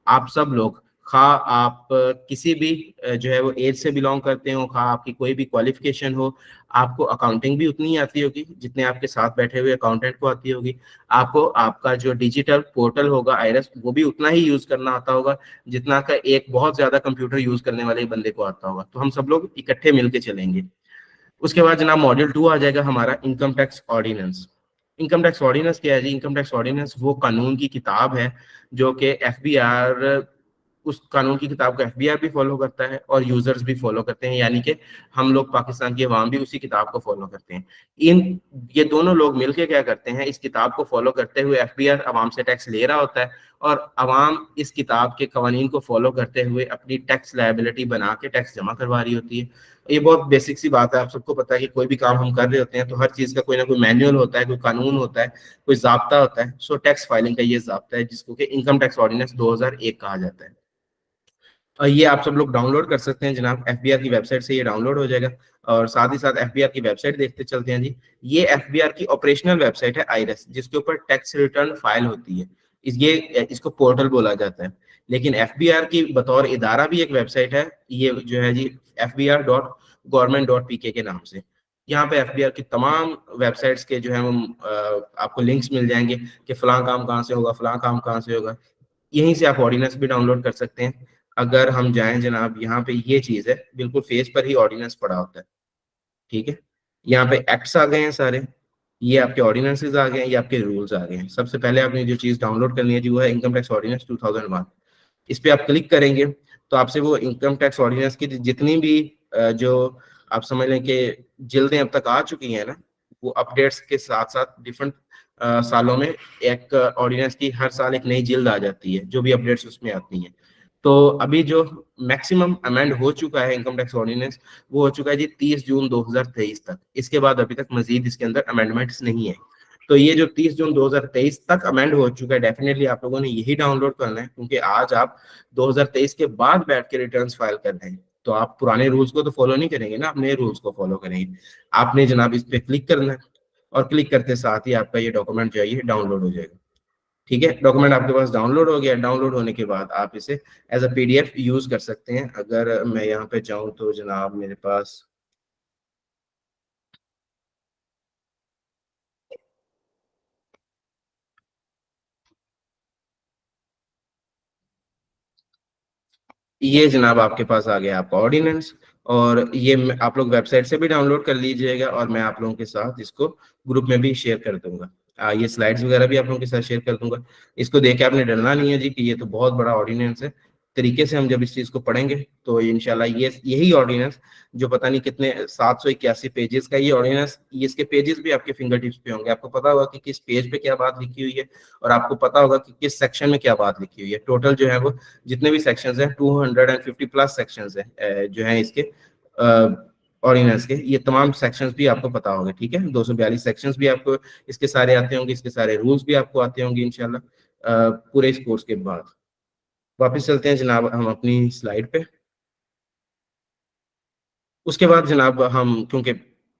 आप सब लोग, खा आप किसी भी जो है वो एज से बिलोंग करते हो, खा आपकी कोई भी क्वालिफिकेशन हो, आपको अकाउंटिंग भी उतनी ही आती होगी जितने आपके साथ बैठे हुए अकाउंटेंट को आती होगी। आपको आपका जो डिजिटल पोर्टल होगा आईरेस, वो भी उतना ही यूज करना आता होगा जितना का एक बहुत ज्यादा कंप्यूटर यूज करने वाले बंदे को आता होगा। तो हम सब लोग इकट्ठे मिलके चलेंगे। उसके बाद जनाब मॉड्यूल 2 आ जाएगा हमारा income tax ordinance. Income tax ordinance क्या है जी? इनकम टैक्स ऑर्डिनेंस वो कानून की किताब है जो कि एफबीआर, उस कानून की किताब को एफबीआर भी फॉलो करता है और यूजर्स भी फॉलो करते हैं, यानी कि हम लोग पाकिस्तान की अवाम भी उसी किताब को फॉलो करते हैं। ये दोनों लोग मिलकर क्या करते हैं, इस किताब को फॉलो करते हुए एफबीआर अवाम से टैक्स ले रहा होता है और अवाम इस किताब के कवानीन को फॉलो करते हुए अपनी टैक्स लायबिलिटी बना के टैक्स जमा करवा रही होती है। ये बहुत बेसिक सी बात है, आप सबको पता है कि कोई भी काम हम कर रहे होते हैं तो हर चीज का कोई ना कोई मैनुअल होता है, कोई कानून होता है, कोई जाब्ता होता है। सो टैक्स फाइलिंग का ये जाब्ता है जिसको कि इनकम टैक्स ऑर्डिनेंस 2001 कहा जाता है। और ये आप सब लोग डाउनलोड कर सकते हैं जनाब, एफबीआर की वेबसाइट से ये डाउनलोड हो जाएगा। और साथ ही साथ एफबीआर की वेबसाइट देखते चलते हैं जी। ये एफबीआर की ऑपरेशनल वेबसाइट है आईरेस, जिसके ऊपर टैक्स रिटर्न फाइल होती है। इसको पोर्टल बोला जाता है। लेकिन एफबीआर की बतौर इदारा भी एक वेबसाइट है, ये जो है जी fbr.government.pk के नाम से। यहाँ पे एफबीआर की तमाम वेबसाइट्स के जो है वो आपको लिंक्स मिल जाएंगे कि फलां काम कहाँ से होगा, फलां काम कहाँ से होगा। यहीं से आप ऑर्डिनेंस भी डाउनलोड कर सकते हैं। अगर हम जाएं जनाब, यहाँ पे ये चीज है, बिल्कुल फेस पर ही ऑर्डिनेंस पड़ा होता है, ठीक है। यहाँ पे एक्ट्स आ गए हैं सारे, ये आपके ऑर्डिनेंसेस आ गए हैं, ये आपके रूल्स आ गए हैं। सबसे पहले आपने जो चीज डाउनलोड करनी है जी वो है इनकम टैक्स ऑर्डिनेंस 2001। इस पे आप क्लिक करेंगे तो आपसे वो इनकम टैक्स ऑर्डिनेंस की जितनी भी जो आप समझ लें कि जिल्दें अब तक आ चुकी हैं ना, वो अपडेट्स के साथ साथ डिफरेंट सालों में एक ऑर्डिनेंस की हर साल एक नई जिल्द आ जाती है, जो भी अपडेट्स उसमें आती हैं। तो अभी जो मैक्सिमम अमेंड हो चुका है इनकम टैक्स ऑर्डिनेंस, वो हो चुका है जी 30 जून 2023 तक। इसके बाद अभी तक मजीद इसके अंदर अमेंडमेंट्स नहीं है। तो ये जो 30 जून 2023 तक अमेंड हो चुका है, डेफिनेटली आप लोगों ने यही डाउनलोड करना है, क्योंकि आज आप 2023 के बाद बैठ के रिटर्न्स फाइल कर रहे हैं तो आप पुराने रूल्स को तो फॉलो नहीं करेंगे ना, आप नए रूल्स को फॉलो करेंगे। आपने जनाब इस पे क्लिक करना है और क्लिक करते साथ ही आपका ये डॉक्यूमेंट जो है ये डाउनलोड हो जाएगा। ठीक है, डॉक्यूमेंट आपके पास डाउनलोड हो गया। डाउनलोड होने के बाद आप इसे एज अ पीडीएफ यूज कर सकते हैं। अगर मैं यहाँ पे जाऊँ तो जनाब मेरे पास ये जनाब आपके पास आ गया आपका ऑर्डिनेंस, और ये आप लोग वेबसाइट से भी डाउनलोड कर लीजिएगा और मैं आप लोगों के साथ इसको ग्रुप में भी शेयर कर दूंगा। ये स्लाइड्स वगैरह भी आप लोगों के साथ शेयर कर दूंगा। इसको देख के आपने डरना नहीं है जी कि ये तो बहुत बड़ा ऑर्डिनेंस है। तरीके से हम जब इस चीज को पढ़ेंगे तो इंशाल्लाह ये यही ऑर्डिनेंस जो पता नहीं कितने 781 पेजेस का ये ऑर्डिनेंस, ये इसके पेजेस भी आपके फिंगर टिप्स पे होंगे। आपको पता होगा कि किस पेज पे क्या बात लिखी हुई है और आपको पता होगा कि किस सेक्शन में क्या बात लिखी हुई है। टोटल जो है वो जितने भी सेक्शंस हैं 250 प्लस सेक्शंस हैं जो हैं इसके ऑर्डिनेंस के, ये तमाम सेक्शंस भी आपको पता होंगे। ठीक है, 242 सेक्शंस भी आपको इसके सारे आते होंगे, इसके सारे रूल्स भी आपको आते होंगे इंशाल्लाह पूरे इस कोर्स के बाद। वापस चलते हैं जनाब हम अपनी स्लाइड पे। उसके बाद जनाब हम, क्योंकि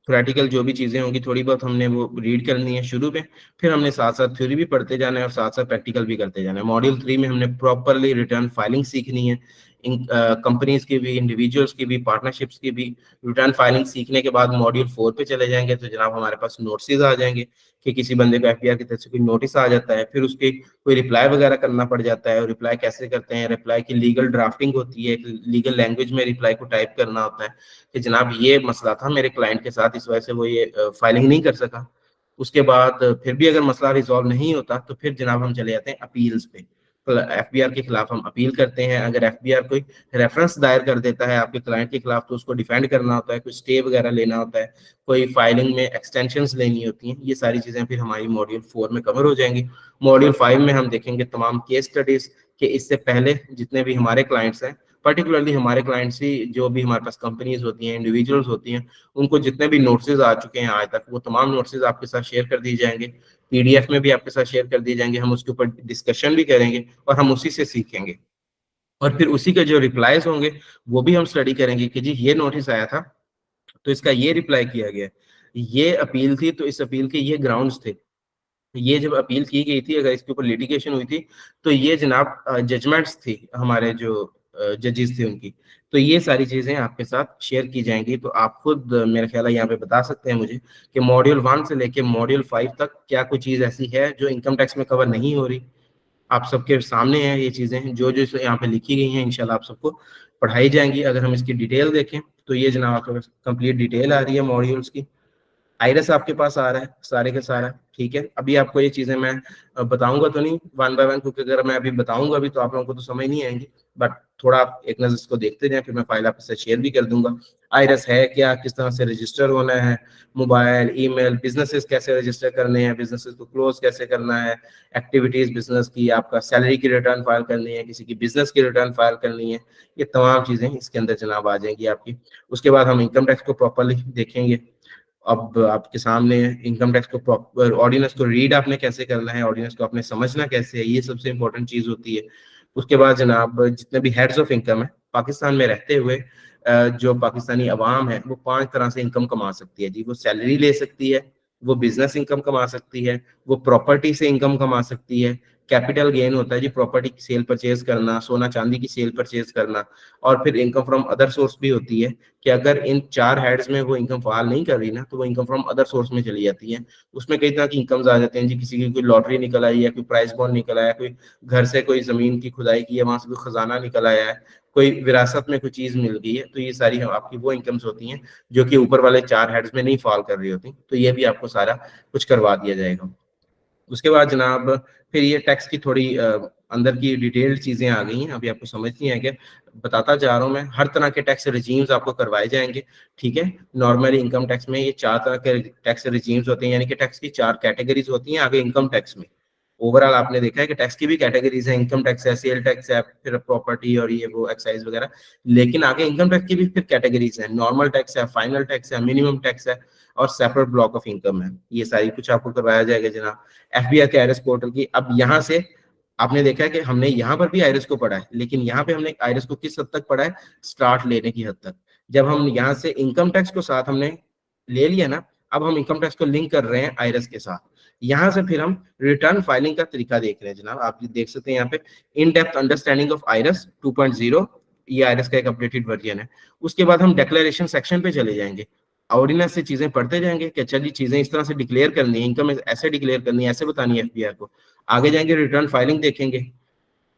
प्रैक्टिकल जो भी चीज़ें होंगी थोड़ी बहुत हमने वो रीड करनी है शुरू में, फिर हमने साथ साथ थ्योरी भी पढ़ते जाना है और साथ साथ प्रैक्टिकल भी करते जाना है। मॉड्यूल 3 में हमने प्रॉपरली रिटर्न फाइलिंग सीखनी है, इन कंपनीज की भी, इंडिविजुअल्स की भी, पार्टनरशिप्स की भी। रिटर्न फाइलिंग सीखने के बाद मॉड्यूल 4 पे चले जाएंगे तो जनाब हमारे पास नोटिस आ जाएंगे कि किसी बंदे को एफबीआर की तरफ से कोई नोटिस आ जाता है, फिर उसके कोई रिप्लाई वगैरह करना पड़ जाता है। और रिप्लाई कैसे करते हैं, रिप्लाई की लीगल ड्राफ्टिंग होती है, लीगल लैंग्वेज में रिप्लाई को टाइप करना होता है कि जनाब ये मसला था मेरे क्लाइंट के साथ, इस वजह से वो ये फाइलिंग नहीं कर सका। उसके बाद फिर भी अगर मसला रिजॉल्व नहीं होता तो फिर जनाब हम चले जाते हैं अपील्स पे। एफबीआर के खिलाफ हम अपील करते हैं। अगर एफबीआर कोई रेफरेंस दायर कर देता है आपके क्लाइंट के खिलाफ तो उसको डिफेंड करना होता है, कोई स्टे वगैरह लेना होता है, कोई फाइलिंग में एक्सटेंशंस लेनी होती हैं, ये सारी चीजें फिर हमारी मॉड्यूल 4 में कवर हो जाएंगी। मॉड्यूल 5 में हम देखेंगे तमाम केस स्टडीज के इससे पहले जितने भी हमारे क्लाइंट्स हैं, पर्टिकुलरली हमारे क्लाइंट्स ही जो भी हमारे पास कंपनीज होती हैं, इंडिविजुअल्स होती हैं, उनको जितने भी नोट्सेज आ चुके हैं आज तक वो तमाम नोट्सेज आपके साथ शेयर कर दिए जाएंगे, पीडीएफ में भी आपके साथ शेयर कर दिए जाएंगे, हम उसके ऊपर डिस्कशन भी करेंगे और हम उसी से सीखेंगे। और फिर उसी के जो रिप्लाईज होंगे वो भी हम स्टडी करेंगे कि जी ये नोटिस आया था तो इसका ये रिप्लाई किया गया, ये अपील थी तो इस अपील के ये ग्राउंड्स थे, ये जब अपील की गई थी, अगर इसके ऊपर लिटिगेशन हुई थी तो ये जनाब जजमेंट्स थी हमारे जो जजेस थे उनकी। तो ये सारी चीजें आपके साथ शेयर की जाएंगी। तो आप खुद मेरा ख्याल है यहाँ पे बता सकते हैं मुझे कि मॉड्यूल 1 से लेके मॉड्यूल 5 तक क्या कोई चीज ऐसी है जो इनकम टैक्स में कवर नहीं हो रही। आप सबके सामने हैं ये चीजें जो जो यहाँ पे लिखी गई हैं, इंशाल्लाह आप सबको पढ़ाई जाएंगी। अगर हम इसकी डिटेल देखें तो ये जनाब आपके पास कंप्लीट डिटेल आ रही है मॉड्यूल्स की। आइरस आपके पास आ रहा है सारे के सारा, ठीक है। अभी आपको ये चीजें मैं बताऊंगा तो नहीं वन बाय वन, क्योंकि अगर मैं अभी बताऊंगा भी तो आप लोगों को तो समझ नहीं आएंगी, बट थोड़ा आप एक नजर इसको देखते जाएं, फिर मैं फाइल आपके साथ शेयर भी कर दूंगा। आइरस है क्या, किस तरह से रजिस्टर होना है, मोबाइल, ईमेल, बिजनेसेस कैसे रजिस्टर करने हैं, बिजनेसेस को क्लोज कैसे करना है, एक्टिविटीज बिजनेस की, आपका सैलरी की रिटर्न फाइल करनी है, किसी की बिजनेस की रिटर्न फाइल करनी है, ये तमाम चीजें इसके अंदर जनाब आ जाएंगी आपकी। उसके बाद हम इनकम टैक्स को प्रॉपरली देखेंगे। अब आपके सामने इनकम टैक्स को प्रॉपर ऑर्डिनेंस को रीड आपने कैसे करना है, ऑर्डिनेंस को आपने समझना कैसे है, ये सबसे इंपॉर्टेंट चीज होती है। उसके बाद जनाब जितने भी हेड्स ऑफ इनकम है पाकिस्तान में रहते हुए, जो पाकिस्तानी अवाम है वो 5 तरह से इनकम कमा सकती है जी। वो सैलरी ले सकती है, वो बिजनेस इनकम कमा सकती है, वो प्रॉपर्टी से इनकम कमा सकती है, कैपिटल गेन होता है जी, प्रॉपर्टी की सेल परचेज करना, सोना चांदी की सेल परचेज करना, और फिर इनकम फ्रॉम अदर सोर्स भी होती है कि अगर इन 4 हेड्स में वो इनकम फाल नहीं कर रही ना तो वो इनकम फ्रॉम अदर सोर्स में चली जाती है। उसमें कई तरह की इनकम्स आ जाते हैं जी, किसी की कोई लॉटरी निकल आई है, कोई प्राइस बॉन्ड निकल आया, कोई घर से कोई जमीन की खुदाई की है वहां से कोई खजाना निकल आया है, कोई विरासत में कोई चीज मिल गई है, तो ये सारी आपकी वो इनकम्स होती हैं जो कि ऊपर वाले 4 हेड्स में नहीं फॉल कर रही होती। तो ये भी आपको सारा कुछ करवा दिया जाएगा। उसके बाद जनाब फिर ये टैक्स की थोड़ी अंदर की डिटेल्ड चीजें आ गई हैं, अभी आपको समझनी है कि बताता जा रहा हूँ मैं। हर तरह के टैक्स रिजीम्स आपको करवाए जाएंगे, ठीक है। नॉर्मली इनकम टैक्स में ये 4 तरह के टैक्स रिजीम्स होते हैं, यानी कि टैक्स की 4 कैटेगरीज होती हैं आगे इनकम टैक्स में। ओवरऑल आपने देखा है कि टैक्स की भी कैटेगरीज है, इनकम टैक्स है, सेल टैक्स है, फिर प्रॉपर्टी और ये वो एक्साइज वगैरह, लेकिन आगे इनकम टैक्स की भी फिर कैटेगरीज है, नॉर्मल टैक्स है, फाइनल टैक्स है, मिनिमम टैक्स है और सेपरेट ब्लॉक ऑफ इनकम है। ये सारी कुछ आपको करवाया जाएगा जनाब एफबीआर के आईआरएस पोर्टल की। अब यहाँ से आपने देखा है कि हमने यहाँ पर भी आईआरएस को पढ़ा है, लेकिन यहाँ पे हमने आईआरएस को किस हद तक पढ़ा है, स्टार्ट लेने की हद तक। जब हम यहाँ से इनकम टैक्स को साथ हमने ले लिया ना, अब हम इनकम टैक्स को लिंक कर रहे हैं आईआरएस के साथ। यहाँ से फिर हम रिटर्न फाइलिंग का तरीका देख रहे हैं जनाब, आप देख सकते हैं यहाँ पे in depth understanding of IRS 2.0, ये आईआरएस का एक अपडेटेड वर्जन है। उसके बाद हम डिक्लेरेशन सेक्शन पे चले जाएंगे, ऑर्डिनेंस से चीजें पढ़ते जाएंगे कि अच्छा जी चीजें इस तरह से डिक्लेयर करनी है, इनकम ऐसे डिक्लेयर करनी है, ऐसे बतानी है एफबीआर को। आगे जाएंगे रिटर्न फाइलिंग देखेंगे,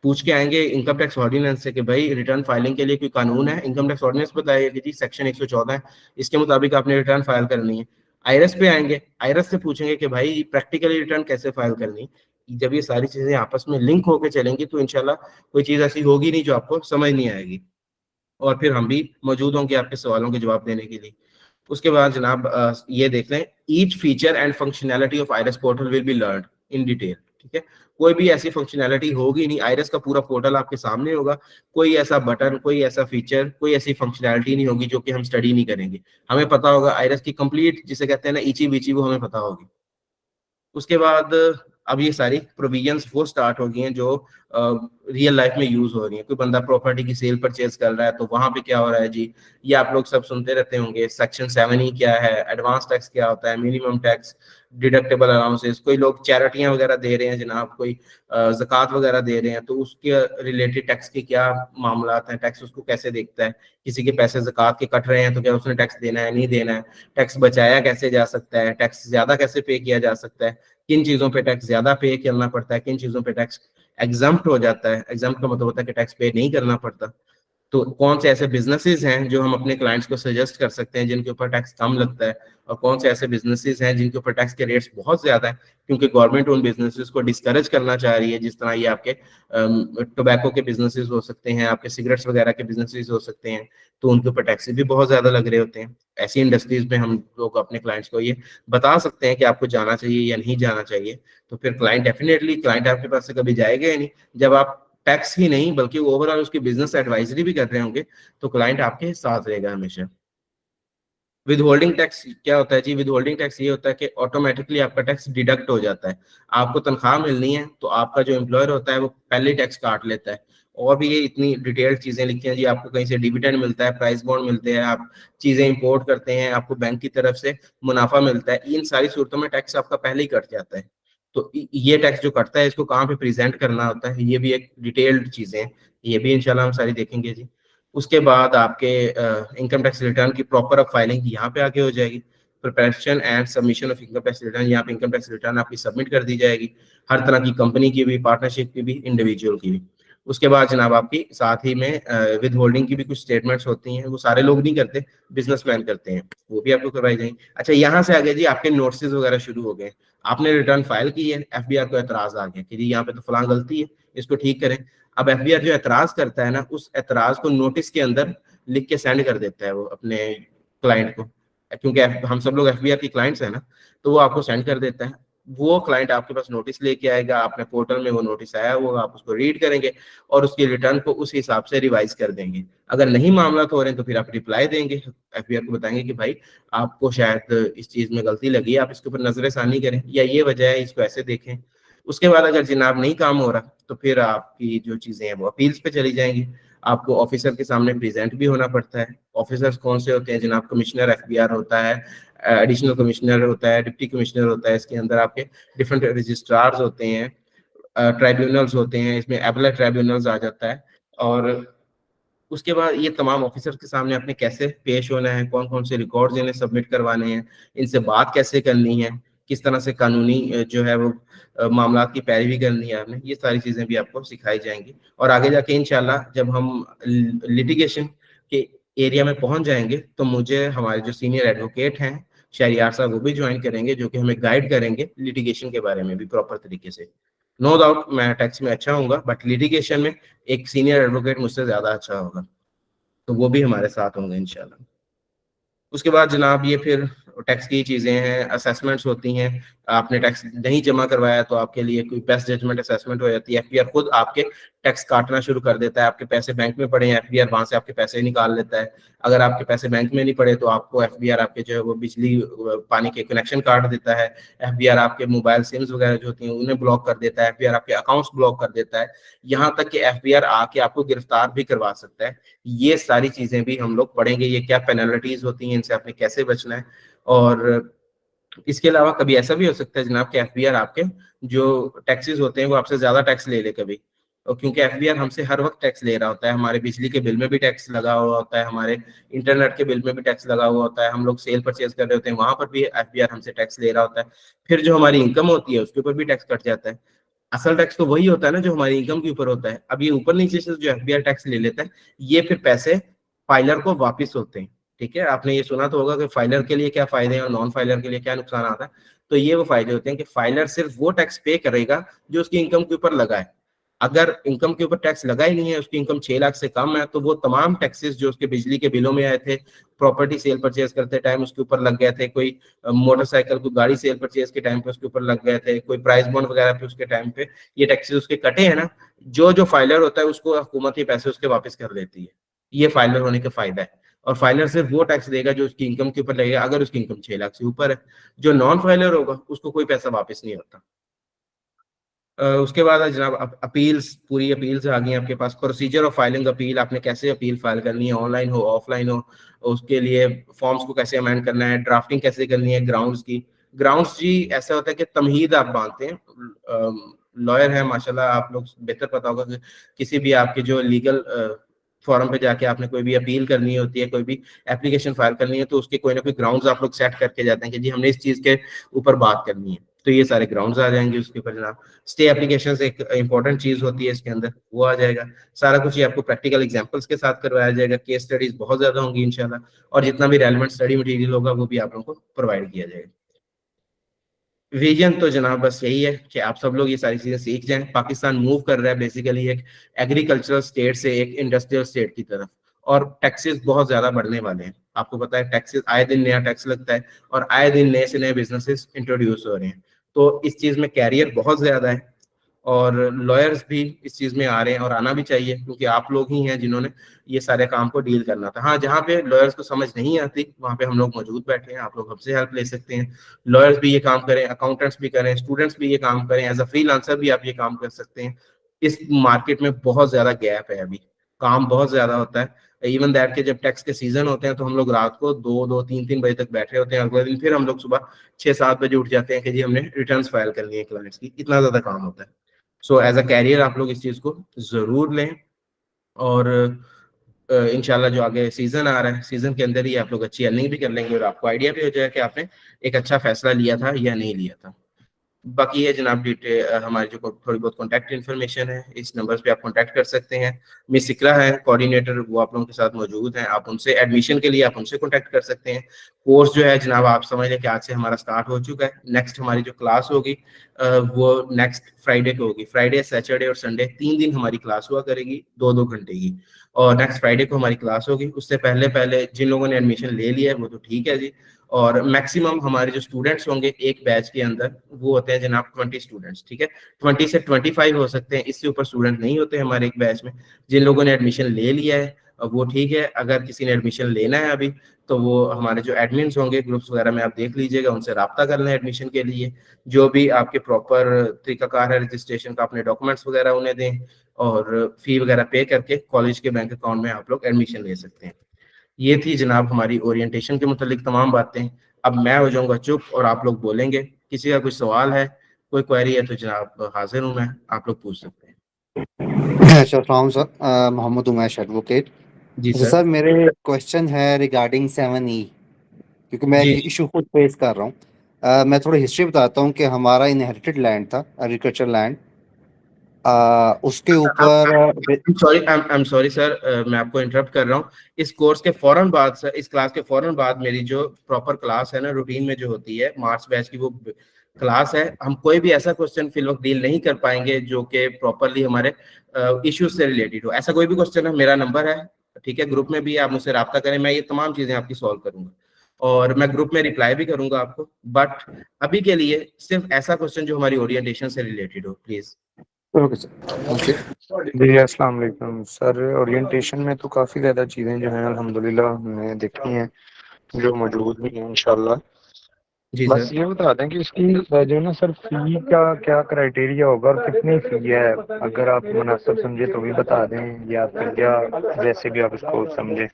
पूछ के आएंगे इनकम टैक्स ऑर्डिनेंस से कि भाई रिटर्न फाइलिंग के लिए कोई कानून है, इनकम टैक्स ऑर्डिनेंस बताइए कि जी सेक्शन 114 है, इसके मुताबिक आपने रिटर्न फाइल करनी है। आईआरएस पे आएंगे, आईआरएस से पूछेंगे कि भाई प्रैक्टिकली रिटर्न कैसे फाइल करनी। जब ये सारी चीजें आपस में लिंक होकर चलेंगी तो इंशाल्लाह कोई चीज ऐसी होगी नहीं जो आपको समझ नहीं आएगी, और फिर हम भी मौजूद होंगे आपके सवालों के जवाब देने के लिए। उसके बाद जनाब ये देख लें, each feature and functionality of IRS portal will be learn in detail, ठीक है। कोई भी ऐसी फंक्शनैलिटी होगी नहीं, आईआरएस का पूरा पोर्टल आपके सामने होगा, कोई ऐसा बटन, कोई ऐसा फीचर, कोई ऐसी फंक्शनैलिटी नहीं होगी जो कि हम स्टडी नहीं करेंगे। हमें पता होगा आईआरएस की कंप्लीट जिसे कहते हैं ना ईची बीची, वो हमें पता होगी। उसके बाद अब ये सारी प्रोविजंस वो स्टार्ट हो गई हैं जो रियल लाइफ में यूज हो रही है। कोई बंदा प्रॉपर्टी की सेल परचेज कर रहा है तो वहां पे क्या हो रहा है जी, ये आप लोग सब सुनते रहते होंगे। सेक्शन 7E क्या है, एडवांस टैक्स क्या होता है, मिनिमम टैक्स, डिडक्टेबल अलाउंसेस, कोई लोग चैरिटियां वगैरह दे रहे हैं जनाब, कोई ज़कात वगैरह दे रहे हैं तो उसके रिलेटेड टैक्स के क्या मामला हैं, टैक्स उसको कैसे देखता है। किसी के पैसे ज़कात के कट रहे हैं तो क्या उसने टैक्स देना है, नहीं देना है, टैक्स बचाया कैसे जा सकता है, टैक्स ज्यादा कैसे पे किया जा सकता है, किन चीजों पे टैक्स ज्यादा पे करना पड़ता है, किन चीजों पे टैक्स एग्जम्प्ट हो जाता है। एग्जम्प्ट का मतलब होता है कि टैक्स पे नहीं करना पड़ता। तो कौन से ऐसे बिजनेसेस हैं जो हम अपने क्लाइंट्स को सजेस्ट कर सकते हैं जिनके ऊपर टैक्स कम लगता है, और कौन से ऐसे बिजनेसेस हैं जिनके ऊपर टैक्स के रेट्स बहुत ज्यादा है, क्योंकि गवर्नमेंट उन बिजनेसेस को डिस्करेज करना चाह रही है। जिस तरह ये आपके टोबैको के बिजनेसेस हो सकते हैं, आपके सिगरेट्स वगैरह के बिजनेसेस हो सकते हैं, तो उनके ऊपर टैक्सेस भी बहुत ज्यादा लग रहे होते हैं। ऐसी इंडस्ट्रीज में हम लोग अपने क्लाइंट्स को ये बता सकते हैं कि आपको जाना चाहिए या नहीं जाना चाहिए। तो फिर क्लाइंट आपके पास से कभी जाएगा ही नहीं। जब आप टैक्स ही नहीं बल्कि ओवरऑल उसकी बिजनेस एडवाइजरी भी कर रहे होंगे, तो क्लाइंट आपके साथ रहेगा हमेशा। विद होल्डिंग टैक्स क्या होता है जी? विद होल्डिंग टैक्स ये होता है कि ऑटोमेटिकली आपका टैक्स डिडक्ट हो जाता है। आपको तनख्वाह मिलनी है तो आपका जो एम्प्लॉयर होता है वो पहले टैक्स काट लेता है। और भी ये इतनी डिटेल्ड चीजें लिखी हैं जी, आपको कहीं से डिविडेंड मिलता है, प्राइस बॉन्ड मिलते हैं, आप चीजें इंपोर्ट करते हैं, आपको बैंक की तरफ से मुनाफा मिलता है, इन सारी सूरतों में टैक्स आपका पहले ही कट जाता है। तो ये टैक्स जो कटता है इसको कहाँ पे प्रेजेंट करना होता है, ये भी एक डिटेल्ड चीजें हैं, ये भी इंशाल्लाह हम सारी देखेंगे जी। उसके बाद आपके इनकम टैक्स रिटर्न की प्रॉपर अब फाइलिंग यहाँ पे आके हो जाएगी। Preparation and submission of income tax return, यहाँ पे इनकम टैक्स रिटर्न आपकी सबमिट कर दी जाएगी, हर तरह की कंपनी की भी, पार्टनरशिप की भी, इंडिविजुअल की भी। उसके बाद जनाब आपकी साथ ही में विद होल्डिंग की भी कुछ स्टेटमेंट्स होती हैं, वो सारे लोग नहीं करते, बिजनेसमैन करते हैं, वो भी आपको करवाई जाएंगी। अच्छा, यहाँ से आगे जी आपके नोटिस वगैरह शुरू हो गए। आपने रिटर्न फाइल की है, एफबीआर को एतराज आ गया कि जी यहाँ पे तो फलां गलती है, इसको ठीक करें। अब एफबीआर जो एतराज करता है ना, उस एतराज को नोटिस के अंदर लिख के सेंड कर देता है वो अपने क्लाइंट को, क्योंकि हम सब लोग एफबीआर की क्लाइंट्स हैं ना, तो वो आपको सेंड कर देता है। वो क्लाइंट आपके पास नोटिस लेके आएगा, आपने पोर्टल में वो नोटिस आया वो आप उसको रीड करेंगे और उसकी रिटर्न को उस हिसाब से रिवाइज कर देंगे। अगर नहीं मामला हो रहे हैं तो फिर आप रिप्लाई देंगे, एफबीआर को बताएंगे कि भाई आपको शायद इस चीज में गलती लगी, आप इसके ऊपर नजरसानी करें, या ये वजह है, इसको ऐसे देखें। उसके बाद अगर जनाब नहीं काम हो रहा तो फिर आपकी जो चीजें हैं वो अपील्स पे चली जाएंगी। आपको ऑफिसर के सामने प्रेजेंट भी होना पड़ता है। ऑफिसर्स कौन से होते हैं जनाब? कमिश्नर एफबीआर होता है, एडिशनल कमिश्नर होता है, डिप्टी कमिश्नर होता है, इसके अंदर आपके डिफरेंट रजिस्ट्रार्स होते हैं, ट्राइब्यूनल्स होते हैं, इसमें एपलेट ट्राइब्यूनल्स आ जाता है। और उसके बाद ये तमाम ऑफिसर्स के सामने आपने कैसे पेश होना है, कौन कौन से रिकॉर्ड्स इन्हें सबमिट करवाने हैं, इनसे बात कैसे करनी है, किस तरह से कानूनी जो है वो मामलात की पैरवी करनी है आपने, ये सारी चीजें भी आपको सिखाई जाएंगी। और आगे जाके इंशाल्लाह जब हम लिटिगेशन के एरिया में पहुंच जाएंगे तो मुझे हमारे जो सीनियर एडवोकेट हैं शहरियार साहब वो भी ज्वाइन करेंगे, जो कि हमें गाइड करेंगे लिटिगेशन के बारे में भी प्रॉपर तरीके से। नो डाउट मैं टैक्स में अच्छा हूँ, बट लिटिगेशन में एक सीनियर एडवोकेट मुझसे ज्यादा अच्छा होगा, तो वो भी हमारे साथ होंगे इंशाल्लाह। उसके बाद जनाब ये फिर टैक्स की चीजें हैं, असेसमेंट्स होती हैं। आपने टैक्स नहीं जमा करवाया तो आपके लिए कोई बेस्ट जजमेंट असेसमेंट हो जाती है। एफबीआर खुद आपके टैक्स काटना शुरू कर देता है। आपके पैसे बैंक में पड़े हैं, एफबीआर वहां से आपके पैसे निकाल लेता है। अगर आपके पैसे बैंक में नहीं पड़े तो आपको एफबीआर आपके जो है वो बिजली पानी के कनेक्शन काट देता है। एफबीआर आपके मोबाइल सिम्स वगैरह जो होती हैं उन्हें ब्लॉक कर देता है। एफबीआर आपके अकाउंट्स ब्लॉक कर देता है। यहाँ तक कि एफबीआर आके आपको गिरफ्तार भी करवा सकता है। ये सारी चीजें भी हम लोग पढ़ेंगे, ये क्या पेनल्टीज होती हैं, इनसे आपने कैसे बचना है। और इसके अलावा कभी ऐसा भी हो सकता है जनाब कि एफबीआर आपके जो टैक्सेस होते हैं वो आपसे ज्यादा टैक्स ले ले कभी, और क्योंकि एफबीआर हमसे हर वक्त टैक्स ले रहा होता है। हमारे बिजली के बिल में भी टैक्स लगा हुआ होता है, हमारे इंटरनेट के बिल में भी टैक्स लगा हुआ होता है, हम लोग सेल परचेज कर रहे होते हैं वहां पर भी एफबीआर हमसे टैक्स ले रहा होता है। फिर जो हमारी इनकम होती है उसके ऊपर भी टैक्स कट जाता है। असल टैक्स तो वही होता है ना जो हमारी इनकम के ऊपर होता है। अब ये ऊपर नीचे से जो एफबीआर टैक्स ले लेता है, ये फिर पैसे फाइलर को वापिस होते हैं। ठीक है, आपने ये सुना तो होगा कि फाइलर के लिए क्या फायदे हैं और नॉन फाइलर के लिए क्या नुकसान आता है। तो ये वो फायदे होते हैं कि फाइलर सिर्फ वो टैक्स पे करेगा जो उसकी इनकम के ऊपर लगा है। अगर इनकम के ऊपर टैक्स लगा ही नहीं है, उसकी इनकम 6 लाख से कम है, तो वो तमाम टैक्सेस जो उसके बिजली के बिलों में आए थे, प्रॉपर्टी सेल परचेज करते टाइम उसके ऊपर लग गए थे, कोई मोटरसाइकिल को गाड़ी सेल परचेज के टाइम पे उसके ऊपर लग गए थे, कोई प्राइस बॉन्ड वगैरह पे उसके टाइम पे ये टैक्सेस उसके कटे हैं ना, जो जो फाइलर होता है उसको हुकूमत ये पैसे उसके वापस कर देती है। ये फाइलर होने का फायदा है। और फाइलर सिर्फ वो टैक्स देगा जो उसकी इनकम के ऊपर लगेगा, अगर उसकी इनकम 6 लाख से ऊपर है। जो नॉन फाइलर होगा उसको कोई पैसा वापस नहीं होता। उसके बाद जनाब अपील्स, पूरी अपील्स आ गई आपके पास। प्रोसीजर ऑफ फाइलिंग अपील, आपने कैसे अपील फाइल करनी है, ऑनलाइन हो ऑफलाइन हो, उसके लिए फॉर्म्स को कैसे अमेंड करना है, ड्राफ्टिंग कैसे करनी है, ग्राउंड्स की। ग्राउंड्स जी ऐसा होता है कि तमहीद आप बांधते हैं, लॉयर है माशाल्लाह, आप लोग बेहतर पता होगा कि किसी भी आपके जो लीगल फॉरम पे जाके आपने कोई भी अपील करनी होती है, कोई भी एप्लीकेशन फाइल करनी है, तो उसके कोई ना कोई ग्राउंड्स आप लोग सेट करके जाते हैं कि जी हमने इस चीज के ऊपर बात करनी है। तो ये सारे ग्राउंड्स आ जाएंगे उसके ऊपर जनाब। स्टे एप्लीकेशन एक इंपॉर्टेंट चीज होती है इसके अंदर, वो आ जाएगा। सारा कुछ ये आपको प्रैक्टिकल एग्जांपल्स के साथ करवाया जाएगा, केस स्टडीज बहुत ज्यादा होंगी इंशाल्लाह, और जितना भी रेलेवेंट स्टडी मटेरियल होगा वो भी आप लोगों को प्रोवाइड किया जाएगा। विजन तो जनाब बस यही है कि आप सब लोग ये सारी चीजें सीख जाएं। पाकिस्तान मूव कर रहा है बेसिकली एक एग्रीकल्चरल स्टेट से एक इंडस्ट्रियल स्टेट की तरफ, और टैक्सेस बहुत ज्यादा बढ़ने वाले हैं। आपको पता है टैक्सेस आए दिन नया टैक्स लगता है, और आए दिन नए से नए बिजनेसेस इंट्रोड्यूस हो रहे हैं। तो इस चीज में कैरियर बहुत ज्यादा है, और लॉयर्स भी इस चीज में आ रहे हैं, और आना भी चाहिए, क्योंकि आप लोग ही हैं जिन्होंने ये सारे काम को डील करना था। हाँ, जहाँ पे लॉयर्स को समझ नहीं आती वहाँ पे हम लोग मौजूद बैठे हैं, आप लोग हमसे हेल्प ले सकते हैं। लॉयर्स भी ये काम करें, अकाउंटेंट्स भी करें, स्टूडेंट्स भी ये काम करें, एज अ फ्रीलांसर भी आप ये काम कर सकते हैं। इस मार्केट में बहुत ज्यादा गैप है, अभी काम बहुत ज्यादा होता है। इवन दैट के जब टैक्स के सीजन होते हैं तो हम लोग रात को 2-2 3-3 बजे तक बैठे होते हैं, अगले दिन फिर हम लोग सुबह 6-7 बजे उठ जाते हैं कि जी हमने रिटर्न्स फाइल करनी है क्लाइंट्स की, इतना ज्यादा काम होता है। सो एज अ कैरियर आप लोग इस चीज को जरूर लें, और इंशाल्लाह जो आगे सीजन आ रहा है, सीजन के अंदर ही आप लोग अच्छी अर्निंग भी कर लेंगे, और आपको आइडिया भी हो जाएगा कि आपने एक अच्छा फैसला लिया था या नहीं लिया था। बाकी ये जनाब हमारी जो थोड़ी बहुत कॉन्टैक्ट इन्फॉर्मेशन है, इस नंबर पे आप कॉन्टैक्ट कर सकते हैं। मिस इकरा है कोऑर्डिनेटर, वो आप लोगों के साथ मौजूद हैं, आप उनसे एडमिशन के लिए आप उनसे कॉन्टैक्ट कर सकते हैं। कोर्स जो है जनाब आप समझ लें कि आज से हमारा स्टार्ट हो चुका है। नेक्स्ट हमारी जो क्लास होगी वो नेक्स्ट फ्राइडे को होगी। फ्राइडे, सैटरडे और संडे 3 दिन हमारी क्लास हुआ करेगी, 2-2 घंटे की, और नेक्स्ट फ्राइडे को हमारी क्लास होगी। उससे पहले पहले जिन लोगों ने एडमिशन ले लिया है वो तो ठीक है जी, और मैक्सिमम हमारे जो स्टूडेंट्स होंगे एक बैच के अंदर वो होते हैं जनाब 20 स्टूडेंट्स, ठीक है। 20 से 25 हो सकते हैं, इससे ऊपर स्टूडेंट नहीं होते हमारे एक बैच में। जिन लोगों ने एडमिशन ले लिया है वो ठीक है, अगर किसी ने एडमिशन लेना है अभी, तो वो हमारे जो एडमिन्स होंगे ग्रुप्स वगैरह में आप देख लीजिएगा, उनसे रब्ता कर लें एडमिशन के लिए। जो भी आपके प्रॉपर तरीकाकार है रजिस्ट्रेशन का, अपने डॉक्यूमेंट्स वगैरह उन्हें दें, और फी वगैरह पे करके कॉलेज के बैंक अकाउंट में आप लोग एडमिशन ले सकते हैं। ये थी जनाब हमारी ओरिएंटेशन के मुतालिक तमाम बातें। अब मैं हो जाऊंगा चुप और आप लोग बोलेंगे। किसी का कोई सवाल है, कोई क्वेरी है तो जनाब हाजिर हूं मैं, आप लोग पूछ सकते हैं।
अच्छा, सलाम सर, मोहम्मद उमैश एडवोकेट।
जी
अच्छा
सर।
सर, मेरे क्वेश्चन है रिगार्डिंग 7E, क्योंकि मैं एक
जी
इशू खुद फेस कर रहा हूँ। मैं थोड़ी हिस्ट्री बताता हूँ कि हमारा इनहेरिटेड लैंड था, एग्रीकल्चर लैंड। उसके ऊपर
आई एम सॉरी सर, मैं आपको इंटरप्ट कर रहा हूँ। इस कोर्स के फौरन बाद सर, इस क्लास के फौरन बाद मेरी जो प्रॉपर क्लास है ना रूटीन में जो होती है मार्च बैच की, वो क्लास है। हम कोई भी ऐसा क्वेश्चन फिल वक्त डील नहीं कर पाएंगे जो कि प्रॉपरली हमारे इश्यूज से रिलेटेड हो। ऐसा कोई भी क्वेश्चन है, मेरा नंबर है, ठीक है, ग्रुप में भी आप मुझसे रब्ता करें, मैं ये तमाम चीजें आपकी सॉल्व करूंगा, और मैं ग्रुप में रिप्लाई भी करूंगा आपको। बट अभी के लिए सिर्फ ऐसा क्वेश्चन जो हमारी ओरिएंटेशन से रिलेटेड हो, please.
Okay sir, thank you.
जी अस्सलाम वालेकुम सर। ओरिएंटेशन में तो काफ़ी ज़्यादा चीज़ें जो हैं अल्हम्दुलिल्लाह हमने देखी हैं, जो मौजूद भी हैं इंशाल्लाह।
जी
बस
सर।
ये बता दें कि इसकी जो है ना सर, फी का क्या क्राइटेरिया होगा और कितनी फी है? अगर आप मुनासिब समझे तो भी बता दें, या फिर क्या, जैसे भी आप इसको समझे।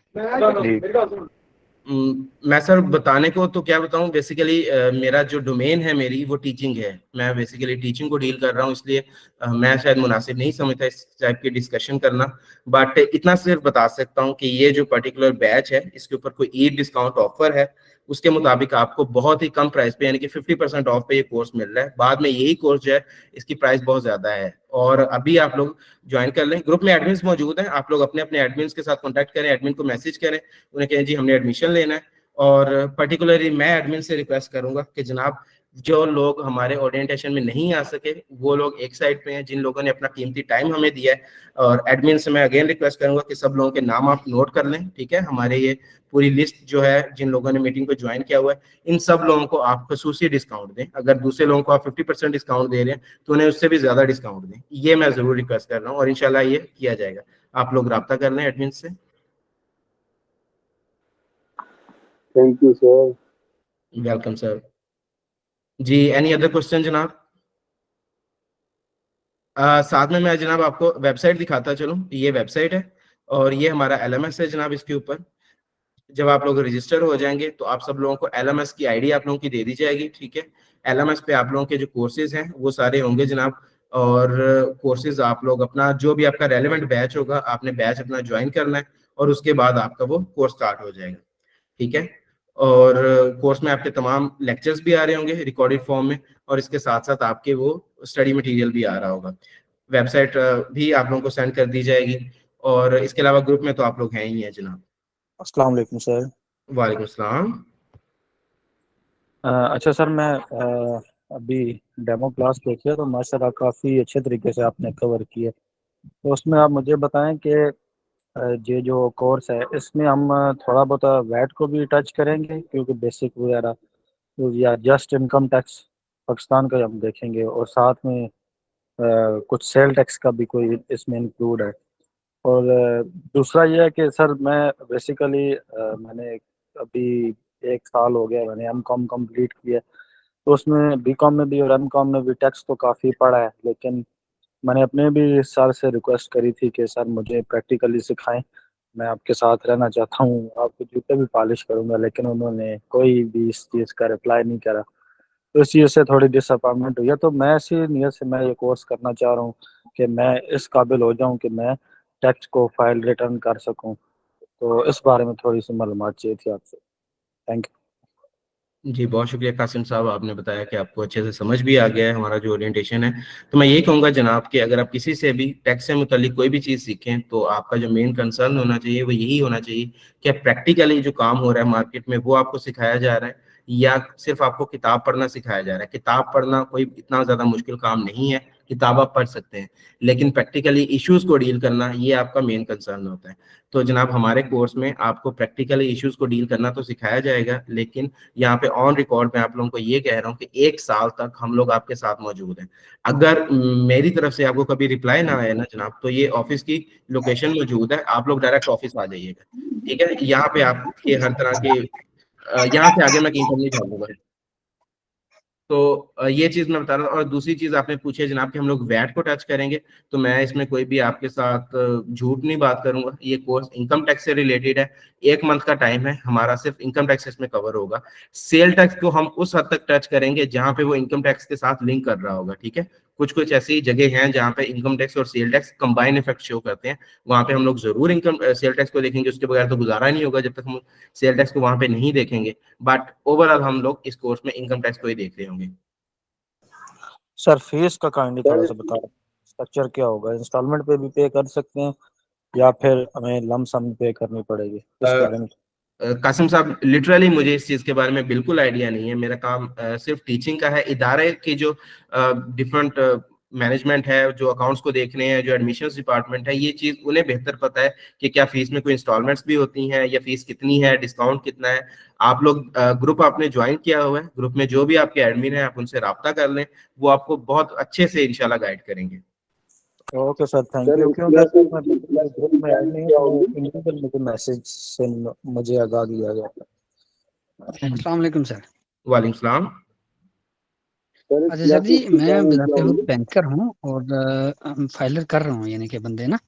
जी
मैं सर बताने को तो क्या बताऊं, बेसिकली मेरा जो डोमेन है मेरी वो टीचिंग है। मैं बेसिकली टीचिंग को डील कर रहा हूं, इसलिए मैं शायद मुनासिब नहीं समझता इस टाइप की डिस्कशन करना। बट इतना सिर्फ बता सकता हूं कि ये जो पर्टिकुलर बैच है इसके ऊपर कोई ईद डिस्काउंट ऑफर है, उसके मुताबिक आपको बहुत ही कम प्राइस पे, यानी कि 50% ऑफ पे ये कोर्स मिल रहा है। बाद में यही कोर्स जो है इसकी प्राइस बहुत ज्यादा है, और अभी आप लोग ज्वाइन कर लें। ग्रुप में एडमिन्स मौजूद हैं, आप लोग अपने अपने एडमिन्स के साथ कॉन्टैक्ट करें, एडमिन को मैसेज करें, उन्हें कहें जी हमने एडमिशन लेना है। और पर्टिकुलरली मैं एडमिन से रिक्वेस्ट करूंगा कि जनाब जो लोग हमारे ओरिएंटेशन में नहीं आ सके वो लोग एक साइड पे हैं, जिन लोगों ने अपना कीमती टाइम हमें दिया है। और एडमिन से मैं अगेन रिक्वेस्ट करूंगा कि सब लोगों के नाम आप नोट कर लें, ठीक है। हमारे ये पूरी लिस्ट जो है जिन लोगों ने मीटिंग को ज्वाइन किया हुआ है, इन सब लोगों को आप खसूसी डिस्काउंट दें। अगर दूसरे लोगों को आप 50% डिस्काउंट दे रहे हैं तो उन्हें उससे भी ज्यादा डिस्काउंट दें, ये मैं जरूर रिक्वेस्ट कर रहा हूँ, और इंशाल्लाह ये किया जाएगा। आप लोग रब्ता कर लें एडमिन से।
Thank you sir.
Welcome sir. जी, एनी अदर क्वेश्चन जनाब? साथ में मैं जनाब आपको वेबसाइट दिखाता चलूं, ये वेबसाइट है और ये हमारा एलएमएस है जनाब। इसके ऊपर जब आप लोग रजिस्टर हो जाएंगे तो आप सब लोगों को एलएमएस की आईडी आप लोगों की दे दी जाएगी, ठीक है। एलएमएस पे आप लोगों के जो कोर्सेज हैं वो सारे होंगे जनाब, और कोर्सेज आप लोग अपना जो भी आपका रेलेवेंट बैच होगा आपने बैच अपना ज्वाइन करना है, और उसके बाद आपका वो कोर्स स्टार्ट हो जाएगा, ठीक है। और कोर्स में आपके तमाम लेक्चर्स भी आ रहे होंगे रिकॉर्डेड फॉर्म में, और इसके साथ साथ आपके वो स्टडी मटेरियल भी आ रहा होगा। वेबसाइट भी आप लोगों को सेंड कर दी जाएगी, और इसके अलावा ग्रुप में तो आप लोग हैं ही हैं जनाब।
अस्सलाम वालेकुम सर।
वालेकुम सलाम।
अच्छा सर, मैं अभी डेमो क्लास देखी है तो माशाल्लाह काफ़ी अच्छे तरीके से आपने कवर किया। तो उसमें आप मुझे बताएं कि ये जो कोर्स है इसमें हम थोड़ा बहुत वैट को भी टच करेंगे, क्योंकि बेसिक वगैरह तो, या जस्ट इनकम टैक्स पाकिस्तान का हम देखेंगे, और साथ में कुछ सेल टैक्स का भी कोई इसमें इंक्लूड है। और दूसरा ये है कि सर मैं बेसिकली मैंने अभी 1 साल हो गया मैंने एम.कॉम कंप्लीट किया, तो उसमें बी.कॉम में भी और एम.कॉम में भी टैक्स तो काफ़ी पढ़ा है, लेकिन मैंने अपने भी सर से रिक्वेस्ट करी थी कि सर मुझे प्रैक्टिकली सिखाएं, मैं आपके साथ रहना चाहता हूँ, आपके जूते भी पॉलिश करूँगा, लेकिन उन्होंने कोई भी इस चीज़ का रिप्लाई नहीं करा। तो इस चीज़ से थोड़ी डिसअपॉइंटमेंट हुई है। तो मैं इसी नियत से मैं ये कोर्स करना चाह रहा हूँ कि मैं इस काबिल हो जाऊँ कि मैं टैक्स को फाइल रिटर्न कर सकूँ। तो इस बारे में थोड़ी सी मालूमात चाहिए थी आपसे। Thank you.
जी बहुत शुक्रिया कासिम साहब, आपने बताया कि आपको अच्छे से समझ भी आ गया है हमारा जो ओरिएंटेशन है। तो मैं यही कहूँगा जनाब कि अगर आप किसी से भी टैक्स से मुतालिक कोई भी चीज़ सीखें तो आपका जो मेन कंसर्न होना चाहिए वो यही होना चाहिए कि प्रैक्टिकली जो काम हो रहा है मार्केट में वो आपको सिखाया जा रहा है, या सिर्फ आपको किताब पढ़ना सिखाया जा रहा है। किताब पढ़ना कोई इतना ज़्यादा मुश्किल काम नहीं है, किताब आप पढ़ सकते हैं, लेकिन प्रैक्टिकली इश्यूज को डील करना ये आपका मेन कंसर्न होता है। तो जनाब हमारे कोर्स में आपको प्रैक्टिकली इश्यूज को डील करना तो सिखाया जाएगा, लेकिन यहाँ पे ऑन रिकॉर्ड मैं आप लोगों को ये कह रहा हूँ कि 1 साल तक हम लोग आपके साथ मौजूद हैं। अगर मेरी तरफ से आपको कभी रिप्लाई ना आए ना जनाब, तो ये ऑफिस की लोकेशन मौजूद है, आप लोग डायरेक्ट ऑफिस आ जाइएगा, ठीक है। यहाँ पे आपके हर तरह के यहाँ से आगे मैं कहीं पर नहीं जाऊंगा। तो ये चीज मैं बता रहा हूँ। और दूसरी चीज आपने पूछी है जनाब कि हम लोग वैट को टच करेंगे, तो मैं इसमें कोई भी आपके साथ झूठ नहीं बात करूंगा। ये कोर्स इनकम टैक्स से रिलेटेड है, 1 मंथ का टाइम है हमारा, सिर्फ इनकम टैक्स इसमें कवर होगा। सेल टैक्स को हम उस हद तक टच करेंगे जहां पे वो इनकम टैक्स के साथ लिंक कर रहा होगा, ठीक है। कुछ कुछ ऐसी जगह हैं जहाँ पे इनकम टैक्स और sale tax combine effect show करते हैं, वहां पे हम लोग जरूर इनकम सेल टैक्स को देखेंगे, उसके बगैर तो गुजारा नहीं होगा जब तक हम सेल टैक्स को वहां पे नहीं देखेंगे। बट ओवरऑल हम लोग इस कोर्स में इनकम टैक्स को ही देख रहे होंगे।
सर फीस का काइंडली थोड़ा सा बता, स्ट्रक्चर क्या होगा, इंस्टॉलमेंट पे भी पे कर सकते हैं या फिर हमें लम सम पे करनी पड़ेगी, इस बारे में?
कासिम साहब लिटरली मुझे इस चीज के बारे में बिल्कुल आइडिया नहीं है। मेरा काम सिर्फ टीचिंग का है। इदारे की जो डिफरेंट मैनेजमेंट है, जो अकाउंट्स को देख रहे हैं, जो एडमिशंस डिपार्टमेंट है, ये चीज उन्हें बेहतर पता है कि क्या फीस में कोई इंस्टॉलमेंट्स भी होती हैं या फीस कितनी है, डिस्काउंट कितना है। आप लोग ग्रुप आपने ज्वाइन किया हुआ है, ग्रुप में जो भी आपके एडमिन है आप उनसे रब्ता कर लें, वो आपको बहुत अच्छे से इंशाल्लाह गाइड करेंगे।
Okay sir, thank you. क्योंकि सर मैं ग्रुप में ऐड नहीं हूँ तो इंडिविजुअल मुझे मैसेज से मुझे आगाह किया गया।
अस्सलाम वालेकुम सर।
वालेकुम सलाम।
अच्छा सर जी, मैं बताते हुए बैंकर हूँ और फाइलर कर रहा हूँ, यानी कि बंदे ना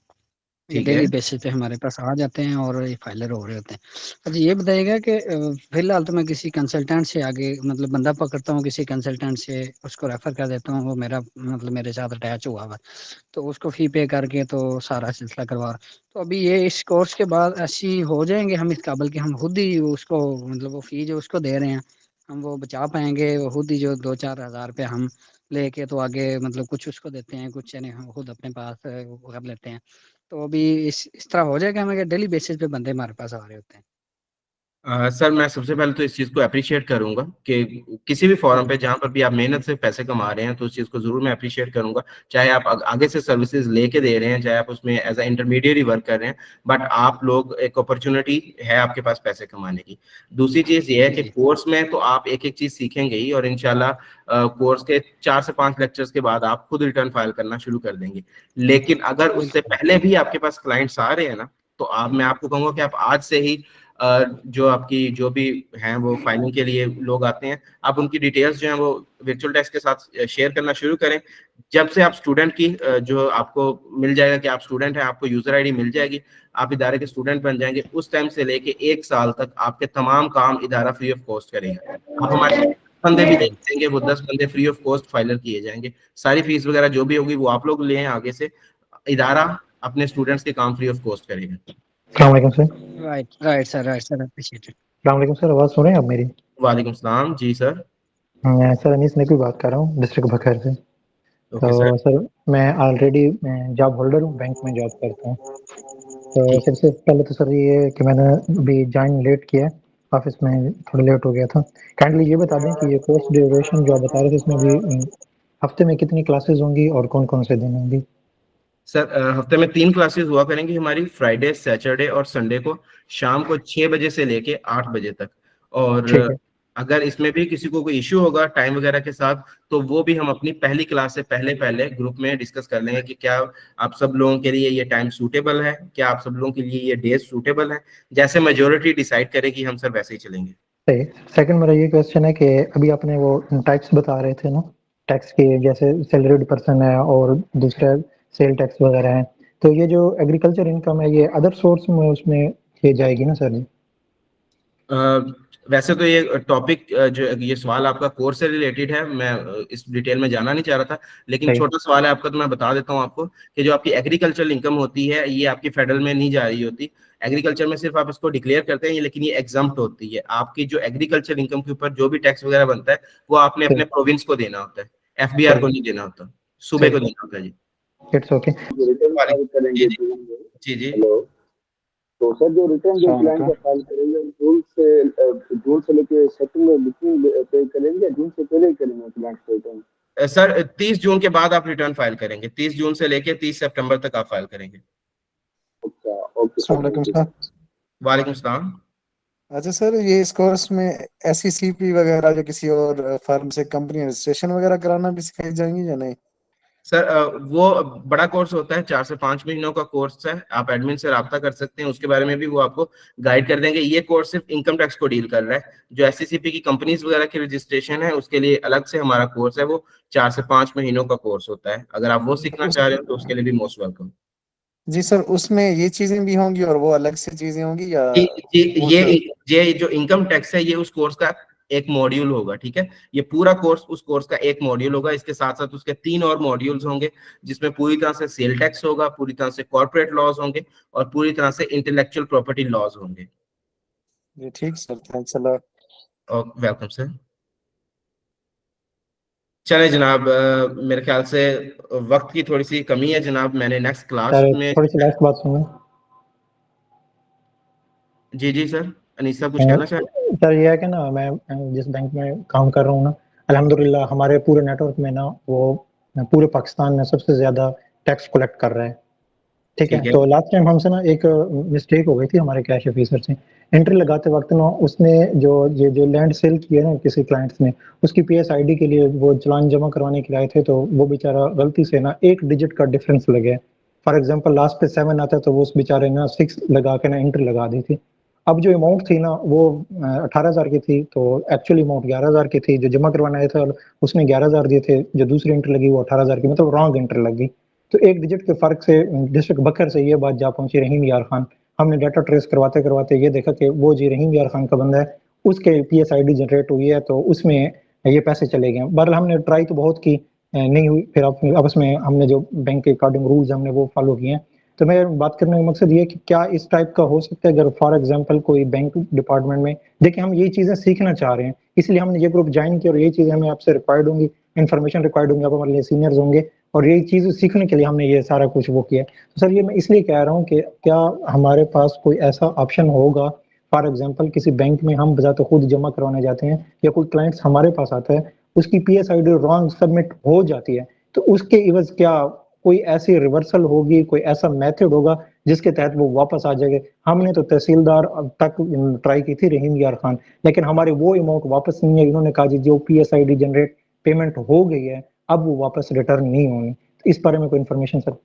ये
ठीक है।
डेली बेसिस पे हमारे पास आ जाते हैं और ये फाइलर हो रहे होते हैं। अच्छा ये बताइएगा कि फिलहाल तो मैं किसी कंसल्टेंट से आगे मतलब बंदा पकड़ता हूँ, किसी कंसल्टेंट से उसको रेफर कर देता हूँ, वो मेरा मतलब मेरे साथ अटैच हुआ हुआ, तो उसको फी पे करके तो सारा सिलसिला करवा रहा। तो अभी ये इस कोर्स के बाद ऐसी हो जाएंगे हम इस काबिल कि हम खुद ही उसको मतलब वो फी जो उसको दे रहे हैं हम वो बचा पाएंगे, वो खुद ही जो 2-4 हज़ार रुपये हम लेके तो आगे मतलब कुछ उसको देते हैं, कुछ यानी हम खुद अपने पास वो कर लेते हैं। तो अभी इस तरह हो जाएगा हमें कि डेली बेसिस पे बंदे हमारे पास आ रहे होते हैं।
सर मैं सबसे पहले तो इस चीज़ को अप्रिशिएट करूंगा कि किसी भी फॉरम पे जहां पर भी आप मेहनत से पैसे कमा रहे हैं, तो उस चीज़ को जरूर मैं अप्रिशिएट करूंगा। चाहे आप आगे से सर्विसेज लेके दे रहे हैं, चाहे आप उसमें एज अ इंटरमीडिएट वर्क कर रहे हैं, बट आप लोग एक अपॉर्चुनिटी है आपके पास पैसे कमाने की। दूसरी चीज़ ये है कि कोर्स में तो आप एक एक चीज़ सीखेंगे ही, और इंशाल्लाह कोर्स के 4 से 5 लेक्चर्स के बाद आप खुद रिटर्न फाइल करना शुरू कर देंगे। लेकिन अगर उससे पहले भी आपके पास क्लाइंट्स आ रहे हैं ना, तो मैं आपको कहूंगा कि आप आज से ही जो आपकी जो भी हैं वो फाइलिंग के लिए लोग आते हैं, आप उनकी डिटेल्स जो हैं वो वर्चुअल डेस्क के साथ शेयर करना शुरू करें। जब से आप स्टूडेंट की जो आपको मिल जाएगा कि आप स्टूडेंट हैं, आपको यूजर आईडी मिल जाएगी, आप इदारे के स्टूडेंट बन जाएंगे, उस टाइम से लेके 1 साल तक आपके तमाम काम इदारा फ्री ऑफ कॉस्ट करेगा। आप हमारे बंदे भी देख देंगे, वो 10 बंदे फ्री ऑफ कॉस्ट फाइलर किए जाएंगे। सारी फीस वगैरह जो भी होगी वो आप लोग लें आगे से, इदारा अपने स्टूडेंट्स के काम फ्री ऑफ कॉस्ट करेगा।
अस्सलाम वालेकुम sir.
Right right sir, right sir, appreciated.
वालेकुम सर, आवाज़ सुन रहे हैं आप मेरी?
वालेकुम सलाम जी सर।
मैं सर अनीस नकवी बात कर रहा हूँ डिस्ट्रिक्ट बखर से।
Okay sir.
सर मैं ऑलरेडी जॉब होल्डर हूँ, बैंक में जॉब करता हूँ। तो
ठीक।
सबसे पहले तो सर ये है कि मैंने अभी ज्वाइन लेट किया है, ऑफिस में थोड़ा लेट हो गया था। काइंडली ये बता दें कि ये कोर्स ड्यूरेशन जो आप बता रहे थे इसमें अभी हफ्ते में कितनी क्लासेस होंगी और कौन-कौन से दिन होंगी?
सर हफ्ते में 3 क्लासेस हुआ करेंगी हमारी, फ्राइडे, सैटरडे और संडे को शाम को 6 बजे से लेके 8 बजे तक। और
ठीक है।
अगर इसमें भी किसी को कोई इश्यू होगा टाइम वगैरह के साथ, तो वो भी हम अपनी पहली क्लास से पहले ग्रुप में डिस्कस कर लेंगे कि क्या आप सब लोगों के लिए ये टाइम सूटेबल है, क्या आप सब लोगों के लिए ये डेज सूटेबल है। जैसे मेजोरिटी डिसाइड करेगी हम सर वैसे ही चलेंगे।
सही। सेकंड मेरा ये क्वेश्चन है कि अभी आपने वो टैक्स बता रहे थे ना, टैक्स के जैसे सैलरीड पर्सन है और दूसरा सेल टैक्स वगैरह है, तो ये जो एग्रीकल्चर इनकम है ये अदर सोर्स में उसमें ये जाएगी ना सर जी?
वैसे तो ये टॉपिक जो ये सवाल आपका कोर्स से रिलेटेड है, मैं इस डिटेल में जाना नहीं चाह रहा था, लेकिन
सही।
छोटा सवाल है आपका तो मैं बता देता हूँ आपको कि जो आपकी एग्रीकल्चरल इनकम होती है ये आपकी फेडरल में नहीं जा रही होती। एग्रीकल्चर में सिर्फ आप इसको डिक्लेयर करते हैं, लेकिन ये एग्जम्प्ट होती है। आपकी जो एग्रीकल्चर इनकम के ऊपर जो भी टैक्स वगैरह बनता है वो आपने
सही।
अपने प्रोविंस को देना होता है, एफबीआर
सही।
को नहीं देना होता, सूबे
सही।
को देना होता है जी।
It's okay.
जो रिटर्न फाइल
जी
करेंगे
जी
जून में।
जी जी।
हेलो। तो सर जो रिटर्न जो क्लाइंट का फाइल करेंगे जून से लेके सेप्टेम्बर बुकिंग पे करेंगे, जून से पहले ही करेंगे क्लाइंट को रिटर्न?
सर 30 जून के बाद आप रिटर्न फाइल करेंगे, 30 जून से लेके 30 सितंबर तक आप फाइल करेंगे।
अच्छा, ओके सर,
वालेकुम
थैंक यू।
सर।
वालेकुम सलाम।
अच्छा सर, ये इस कोर्स में एसईसीपी वगैरह जो किसी और फर्म से कंपनी रजिस्ट्रेशन वगैरह कराना भी सिखाई जाएंगी या नहीं?
सर वो बड़ा कोर्स होता है, 4 से 5 महीनों का कोर्स है। आप एडमिन से राब्ता कर सकते हैं, उसके बारे में भी वो आपको गाइड कर देंगे। ये कोर्स सिर्फ इनकम टैक्स को डील कर रहा है। जो एससीसीपी की कंपनीज वगैरह की रजिस्ट्रेशन है उसके लिए अलग से हमारा कोर्स है, वो 4 से 5 महीनों का कोर्स होता है। अगर आप वो सीखना चाह रहे हो तो उसके लिए भी मोस्ट वेलकम।
जी सर, उसमें ये चीजें भी होंगी और वो अलग से चीजें होंगी या वो
ये
सर?
ये जो इनकम टैक्स है ये उस कोर्स का एक मॉड्यूल होगा, ठीक है। ये पूरा कोर्स उस कोर्स का एक मॉड्यूल होगा। इसके साथ साथ उसके 3 और मॉड्यूल्स होंगे, जिसमें पूरी तरह से सेल टैक्स होगा, पूरी तरह से कॉर्पोरेट लॉज होंगे और पूरी तरह से इंटेलेक्चुअल प्रॉपर्टी लॉज होंगे।
जी ठीक सर, थैंक्स अ लॉट।
और वेलकम सर। चले जनाब, मेरे ख्याल से वक्त की थोड़ी सी कमी है जनाब। मैंने नेक्स्ट क्लास
सर
में
थोड़ी सी लास्ट बात सुनो।
जी जी सर, अनीसा कुछ कहना चाह रहे
सर ये है कि ना मैं जिस बैंक में काम कर रहा हूँ ना, अल्हम्दुलिल्लाह हमारे पूरे नेटवर्क में ना वो पूरे पाकिस्तान में सबसे ज्यादा टैक्स कलेक्ट कर रहा है। ठीक है,
ठीक है।
तो लास्ट टाइम हमसे ना एक मिस्टेक हो गई थी हमारे कैश ऑफिसर से। एंट्री लगाते वक्त ना उसने जो लैंड सेल किया ना किसी क्लाइंट्स ने, उसकी पीएस आईडी के लिए वो चालान जमा करवाने के लिए आए थे, तो वो बेचारा गलती से ना एक डिजिट का डिफरेंस लगे। फॉर एग्जांपल लास्ट पे 7 आता है तो वो उस बेचारे ने 6 लगा के ना एंट्री लगा दी थी। अब जो अमाउंट थी ना वो 18,000 की थी, तो एक्चुअली अमाउंट 11,000 की थी। जो जमा करवाना आया था उसने 11,000 दिए थे, जो दूसरी एंट्री लगी वो 18,000 की, मतलब रॉन्ग एंट्री लगी। तो एक डिजिट के फर्क से डिस्ट्रिक्ट बकर से ये बात जा पहुंची रहीम यार खान। हमने डाटा ट्रेस करवाते करवाते ये देखा कि वो जी रहीम यार खान का बंदा है, उसके पीएस आईडी जनरेट हुई है, तो उसमें ये पैसे चले गए। बहरहाल हमने ट्राई तो बहुत की, नहीं हुई। फिर आपस में हमने जो बैंक के अकॉर्डिंग रूल्स हमने वो फॉलो किए हैं। तो मैं बात करने का मकसद ये है कि क्या इस टाइप का हो सकता है अगर फॉर एग्जांपल कोई बैंक डिपार्टमेंट में, देखिए हम ये चीजें सीखना चाह रहे हैं, इसलिए हमने ये ग्रुप ज्वाइन किया और ये चीजें हमें आपसे रिक्वायर्ड होंगी, इन्फॉर्मेशन रिक्वायर्ड होंगी, आप हमारे लिए सीनियर्स होंगे और यही चीज सीखने के लिए हमने ये सारा कुछ वो किया। तो सर ये मैं इसलिए कह रहा हूँ कि क्या हमारे पास कोई ऐसा ऑप्शन होगा, फॉर एग्जांपल किसी बैंक में हम बजाते खुद जमा करवाने जाते हैं या कोई क्लाइंट्स हमारे पास आता है, उसकी पीएस आईडी रॉन्ग सबमिट हो जाती है, तो उसके इवज क्या कोई ऐसी रिवर्सल होगी, कोई ऐसा मेथड होगा जिसके तहत वो वापस आ जाएगा? हमने तो तहसीलदार अब तक ट्राई की थी रहीम यार खान, लेकिन हमारे वो अमाउंट वापस नहीं है। इन्होंने कहा जी जो पीएसआईडी जनरेट पेमेंट हो गई है अब वो वापस रिटर्न नहीं होंगे। तो इस बारे में कोई इन्फॉर्मेशन सर?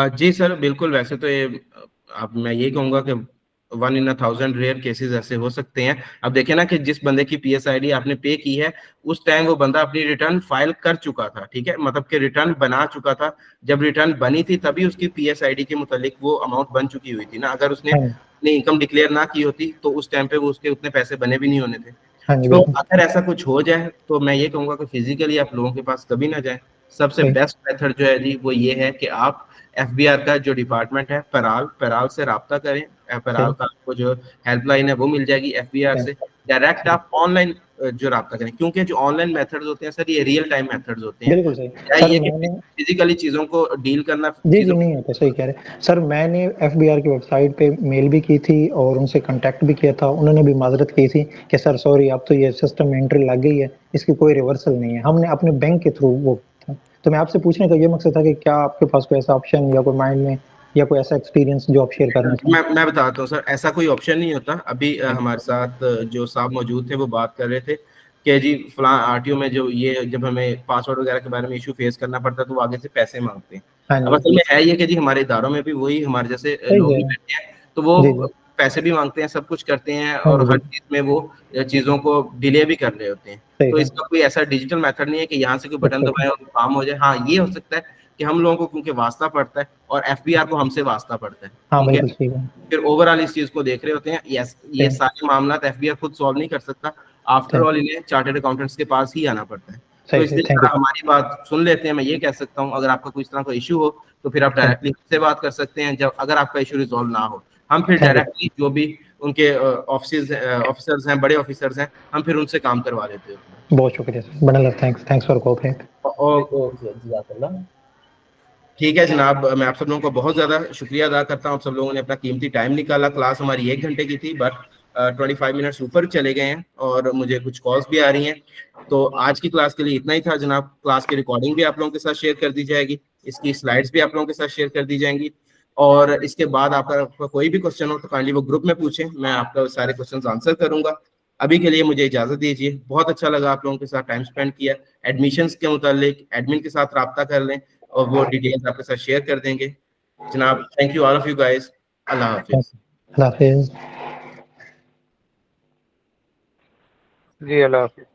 जी सर बिल्कुल। वैसे तो ये अब मैं ये कहूंगा कि 1 in a 1000 रेयर केसेस ऐसे हो सकते हैं। अब देखिए ना कि जिस बंदे की पीएसआईडी आपने पे की है उस टाइम वो बंदा अपनी रिटर्न फाइल कर चुका था, ठीक है, मतलब कि रिटर्न बना चुका था। जब रिटर्न बनी थी तभी उसकी पीएसआईडी के मुतालिक वो अमाउंट बन चुकी हुई थी ना। अगर उसने
हाँ
अपनी इनकम डिक्लेयर ना की होती तो उस टाइम पे वो उसके उतने पैसे बने भी नहीं होने थे।
हाँ जी
तो
बिल्कुल।
अगर ऐसा कुछ हो जाए तो मैं ये कहूंगा कि फिजिकली आप लोगों के पास कभी ना जाए। सबसे
सही।
बेस्ट मेथड जो है जी वो ये है कि आप एफबीआर का जो डिपार्टमेंट है पेराल से राब्ता करें। पेराल का आपको जो हेल्पलाइन है वो मिल जाएगी एफबीआर से। डायरेक्ट आप ऑनलाइन जो राब्ता करें, क्योंकि जो ऑनलाइन मेथड्स होते हैं सर ये रियल टाइम मेथड्स होते हैं।
बिल्कुल सही
क्या
सर,
ये कि
मैंने
फिजिकली चीजों को डील करना
जी
चीजों
नहीं होता, सही कह रहे हैं सर। मैंने एफबीआर की वेबसाइट पे मेल भी की थी और उनसे कांटेक्ट भी किया था, उन्होंने भी माजरत की थी कि सर सॉरी अब तो ये सिस्टम में एंट्री लग गई है, इसकी कोई रिवर्सल नहीं है। हमने अपने बैंक के थ्रू वो था। तो मैं आपसे पूछने का ये मकसद था कि क्या आपके पास कोई ऐसा ऑप्शन या कोई माइंड में या कोई ऐसा एक्सपीरियंस जो आप शेयर करना चाहें?
मैं बताता हूँ सर, ऐसा कोई ऑप्शन नहीं होता। अभी हमारे साथ जो साहब मौजूद थे वो बात कर रहे थे कि जी फलां आरटीओ में जो ये जब हमें पासवर्ड वगैरह के बारे में इशू फेस करना पड़ता है तो वो आगे से पैसे मांगते हैं।
हाँ
अब
जी,
असल में है ये कि जी हमारे इदारों में भी वही हमारे जैसे
सही
लोग
कह
ही
रहे हैं।
बैठे हैं, तो वो
जी, जी।
पैसे भी मांगते हैं, सब कुछ करते हैं
हाँ
और
जी,
हर
बिल्कुल,
चीज में वो चीजों को डिले भी कर रहे होते हैं।
सही
तो
है।
इसका कोई ऐसा डिजिटल मेथड नहीं है कि यहाँ से कोई बटन
अच्छा,
दबाएं और काम हो जाए। हाँ, ये हो सकता है कि हम लोगों को क्योंकि वास्ता पड़ता है और एफबीआर को हमसे वास्ता पड़ता है,
हाँ,
ठीक है।
बिल्कुल सही है।
फिर ओवरऑल इस चीज को देख रहे होते हैं। यस, ये
सही,
सारे मामला एफबीआर खुद सॉल्व नहीं कर सकता। आफ्टर
सही,
ऑल इन्हें चार्टर्ड अकाउंटेंट्स के पास ही आना पड़ता है। तो
सही, सही,
इसलिए
थैंक
अगर
यू।
आप हमारी बात सुन लेते हैं, मैं ये कह सकता हूँ अगर आपका कोई इस तरह का इशू हो तो फिर आप
थैंक
डायरेक्टली मुझसे बात कर सकते हैं। जब अगर आपका इशू रिजॉल्व ना हो, हम फिर
थैंक यू।
डायरेक्टली जो भी उनके ऑफिसर्स हैं, बड़े ऑफिसर्स हैं, हम फिर उनसे काम करवा लेते होते हैं।
बहुत शुक्रिया सर, बड़ा thanks thanks for cooperate.
Okay, जज़ाकल्लाह। ठीक है जनाब, मैं आप सब लोगों को बहुत ज़्यादा शुक्रिया अदा करता हूँ। आप सब लोगों ने अपना कीमती टाइम निकाला। क्लास हमारी 1 घंटे की थी, बट 25 मिनट्स ऊपर चले गए हैं और मुझे कुछ कॉल्स भी आ रही हैं। तो आज की क्लास के लिए इतना ही था जनाब। क्लास की रिकॉर्डिंग भी आप लोगों के साथ शेयर कर दी जाएगी, इसकी स्लाइड्स भी आप लोगों के साथ शेयर कर दी जाएंगी। और इसके बाद आपका कोई भी क्वेश्चन हो तो काइंडली वो ग्रुप में पूछें, मैं आपका सारे क्वेश्चन आंसर करूंगा। अभी के लिए मुझे इजाज़त दीजिए। बहुत अच्छा लगा आप लोगों के साथ टाइम स्पेंड किया। एडमिशन्स के मुतालिक एडमिन के साथ रब्ता कर लें और वो डिटेल्स आपके साथ शेयर कर देंगे। जनाब, thank you all of you guys. अल्लाह हाफिज।
अल्लाह हाफिज़।
जी अल्लाह हाफिज़।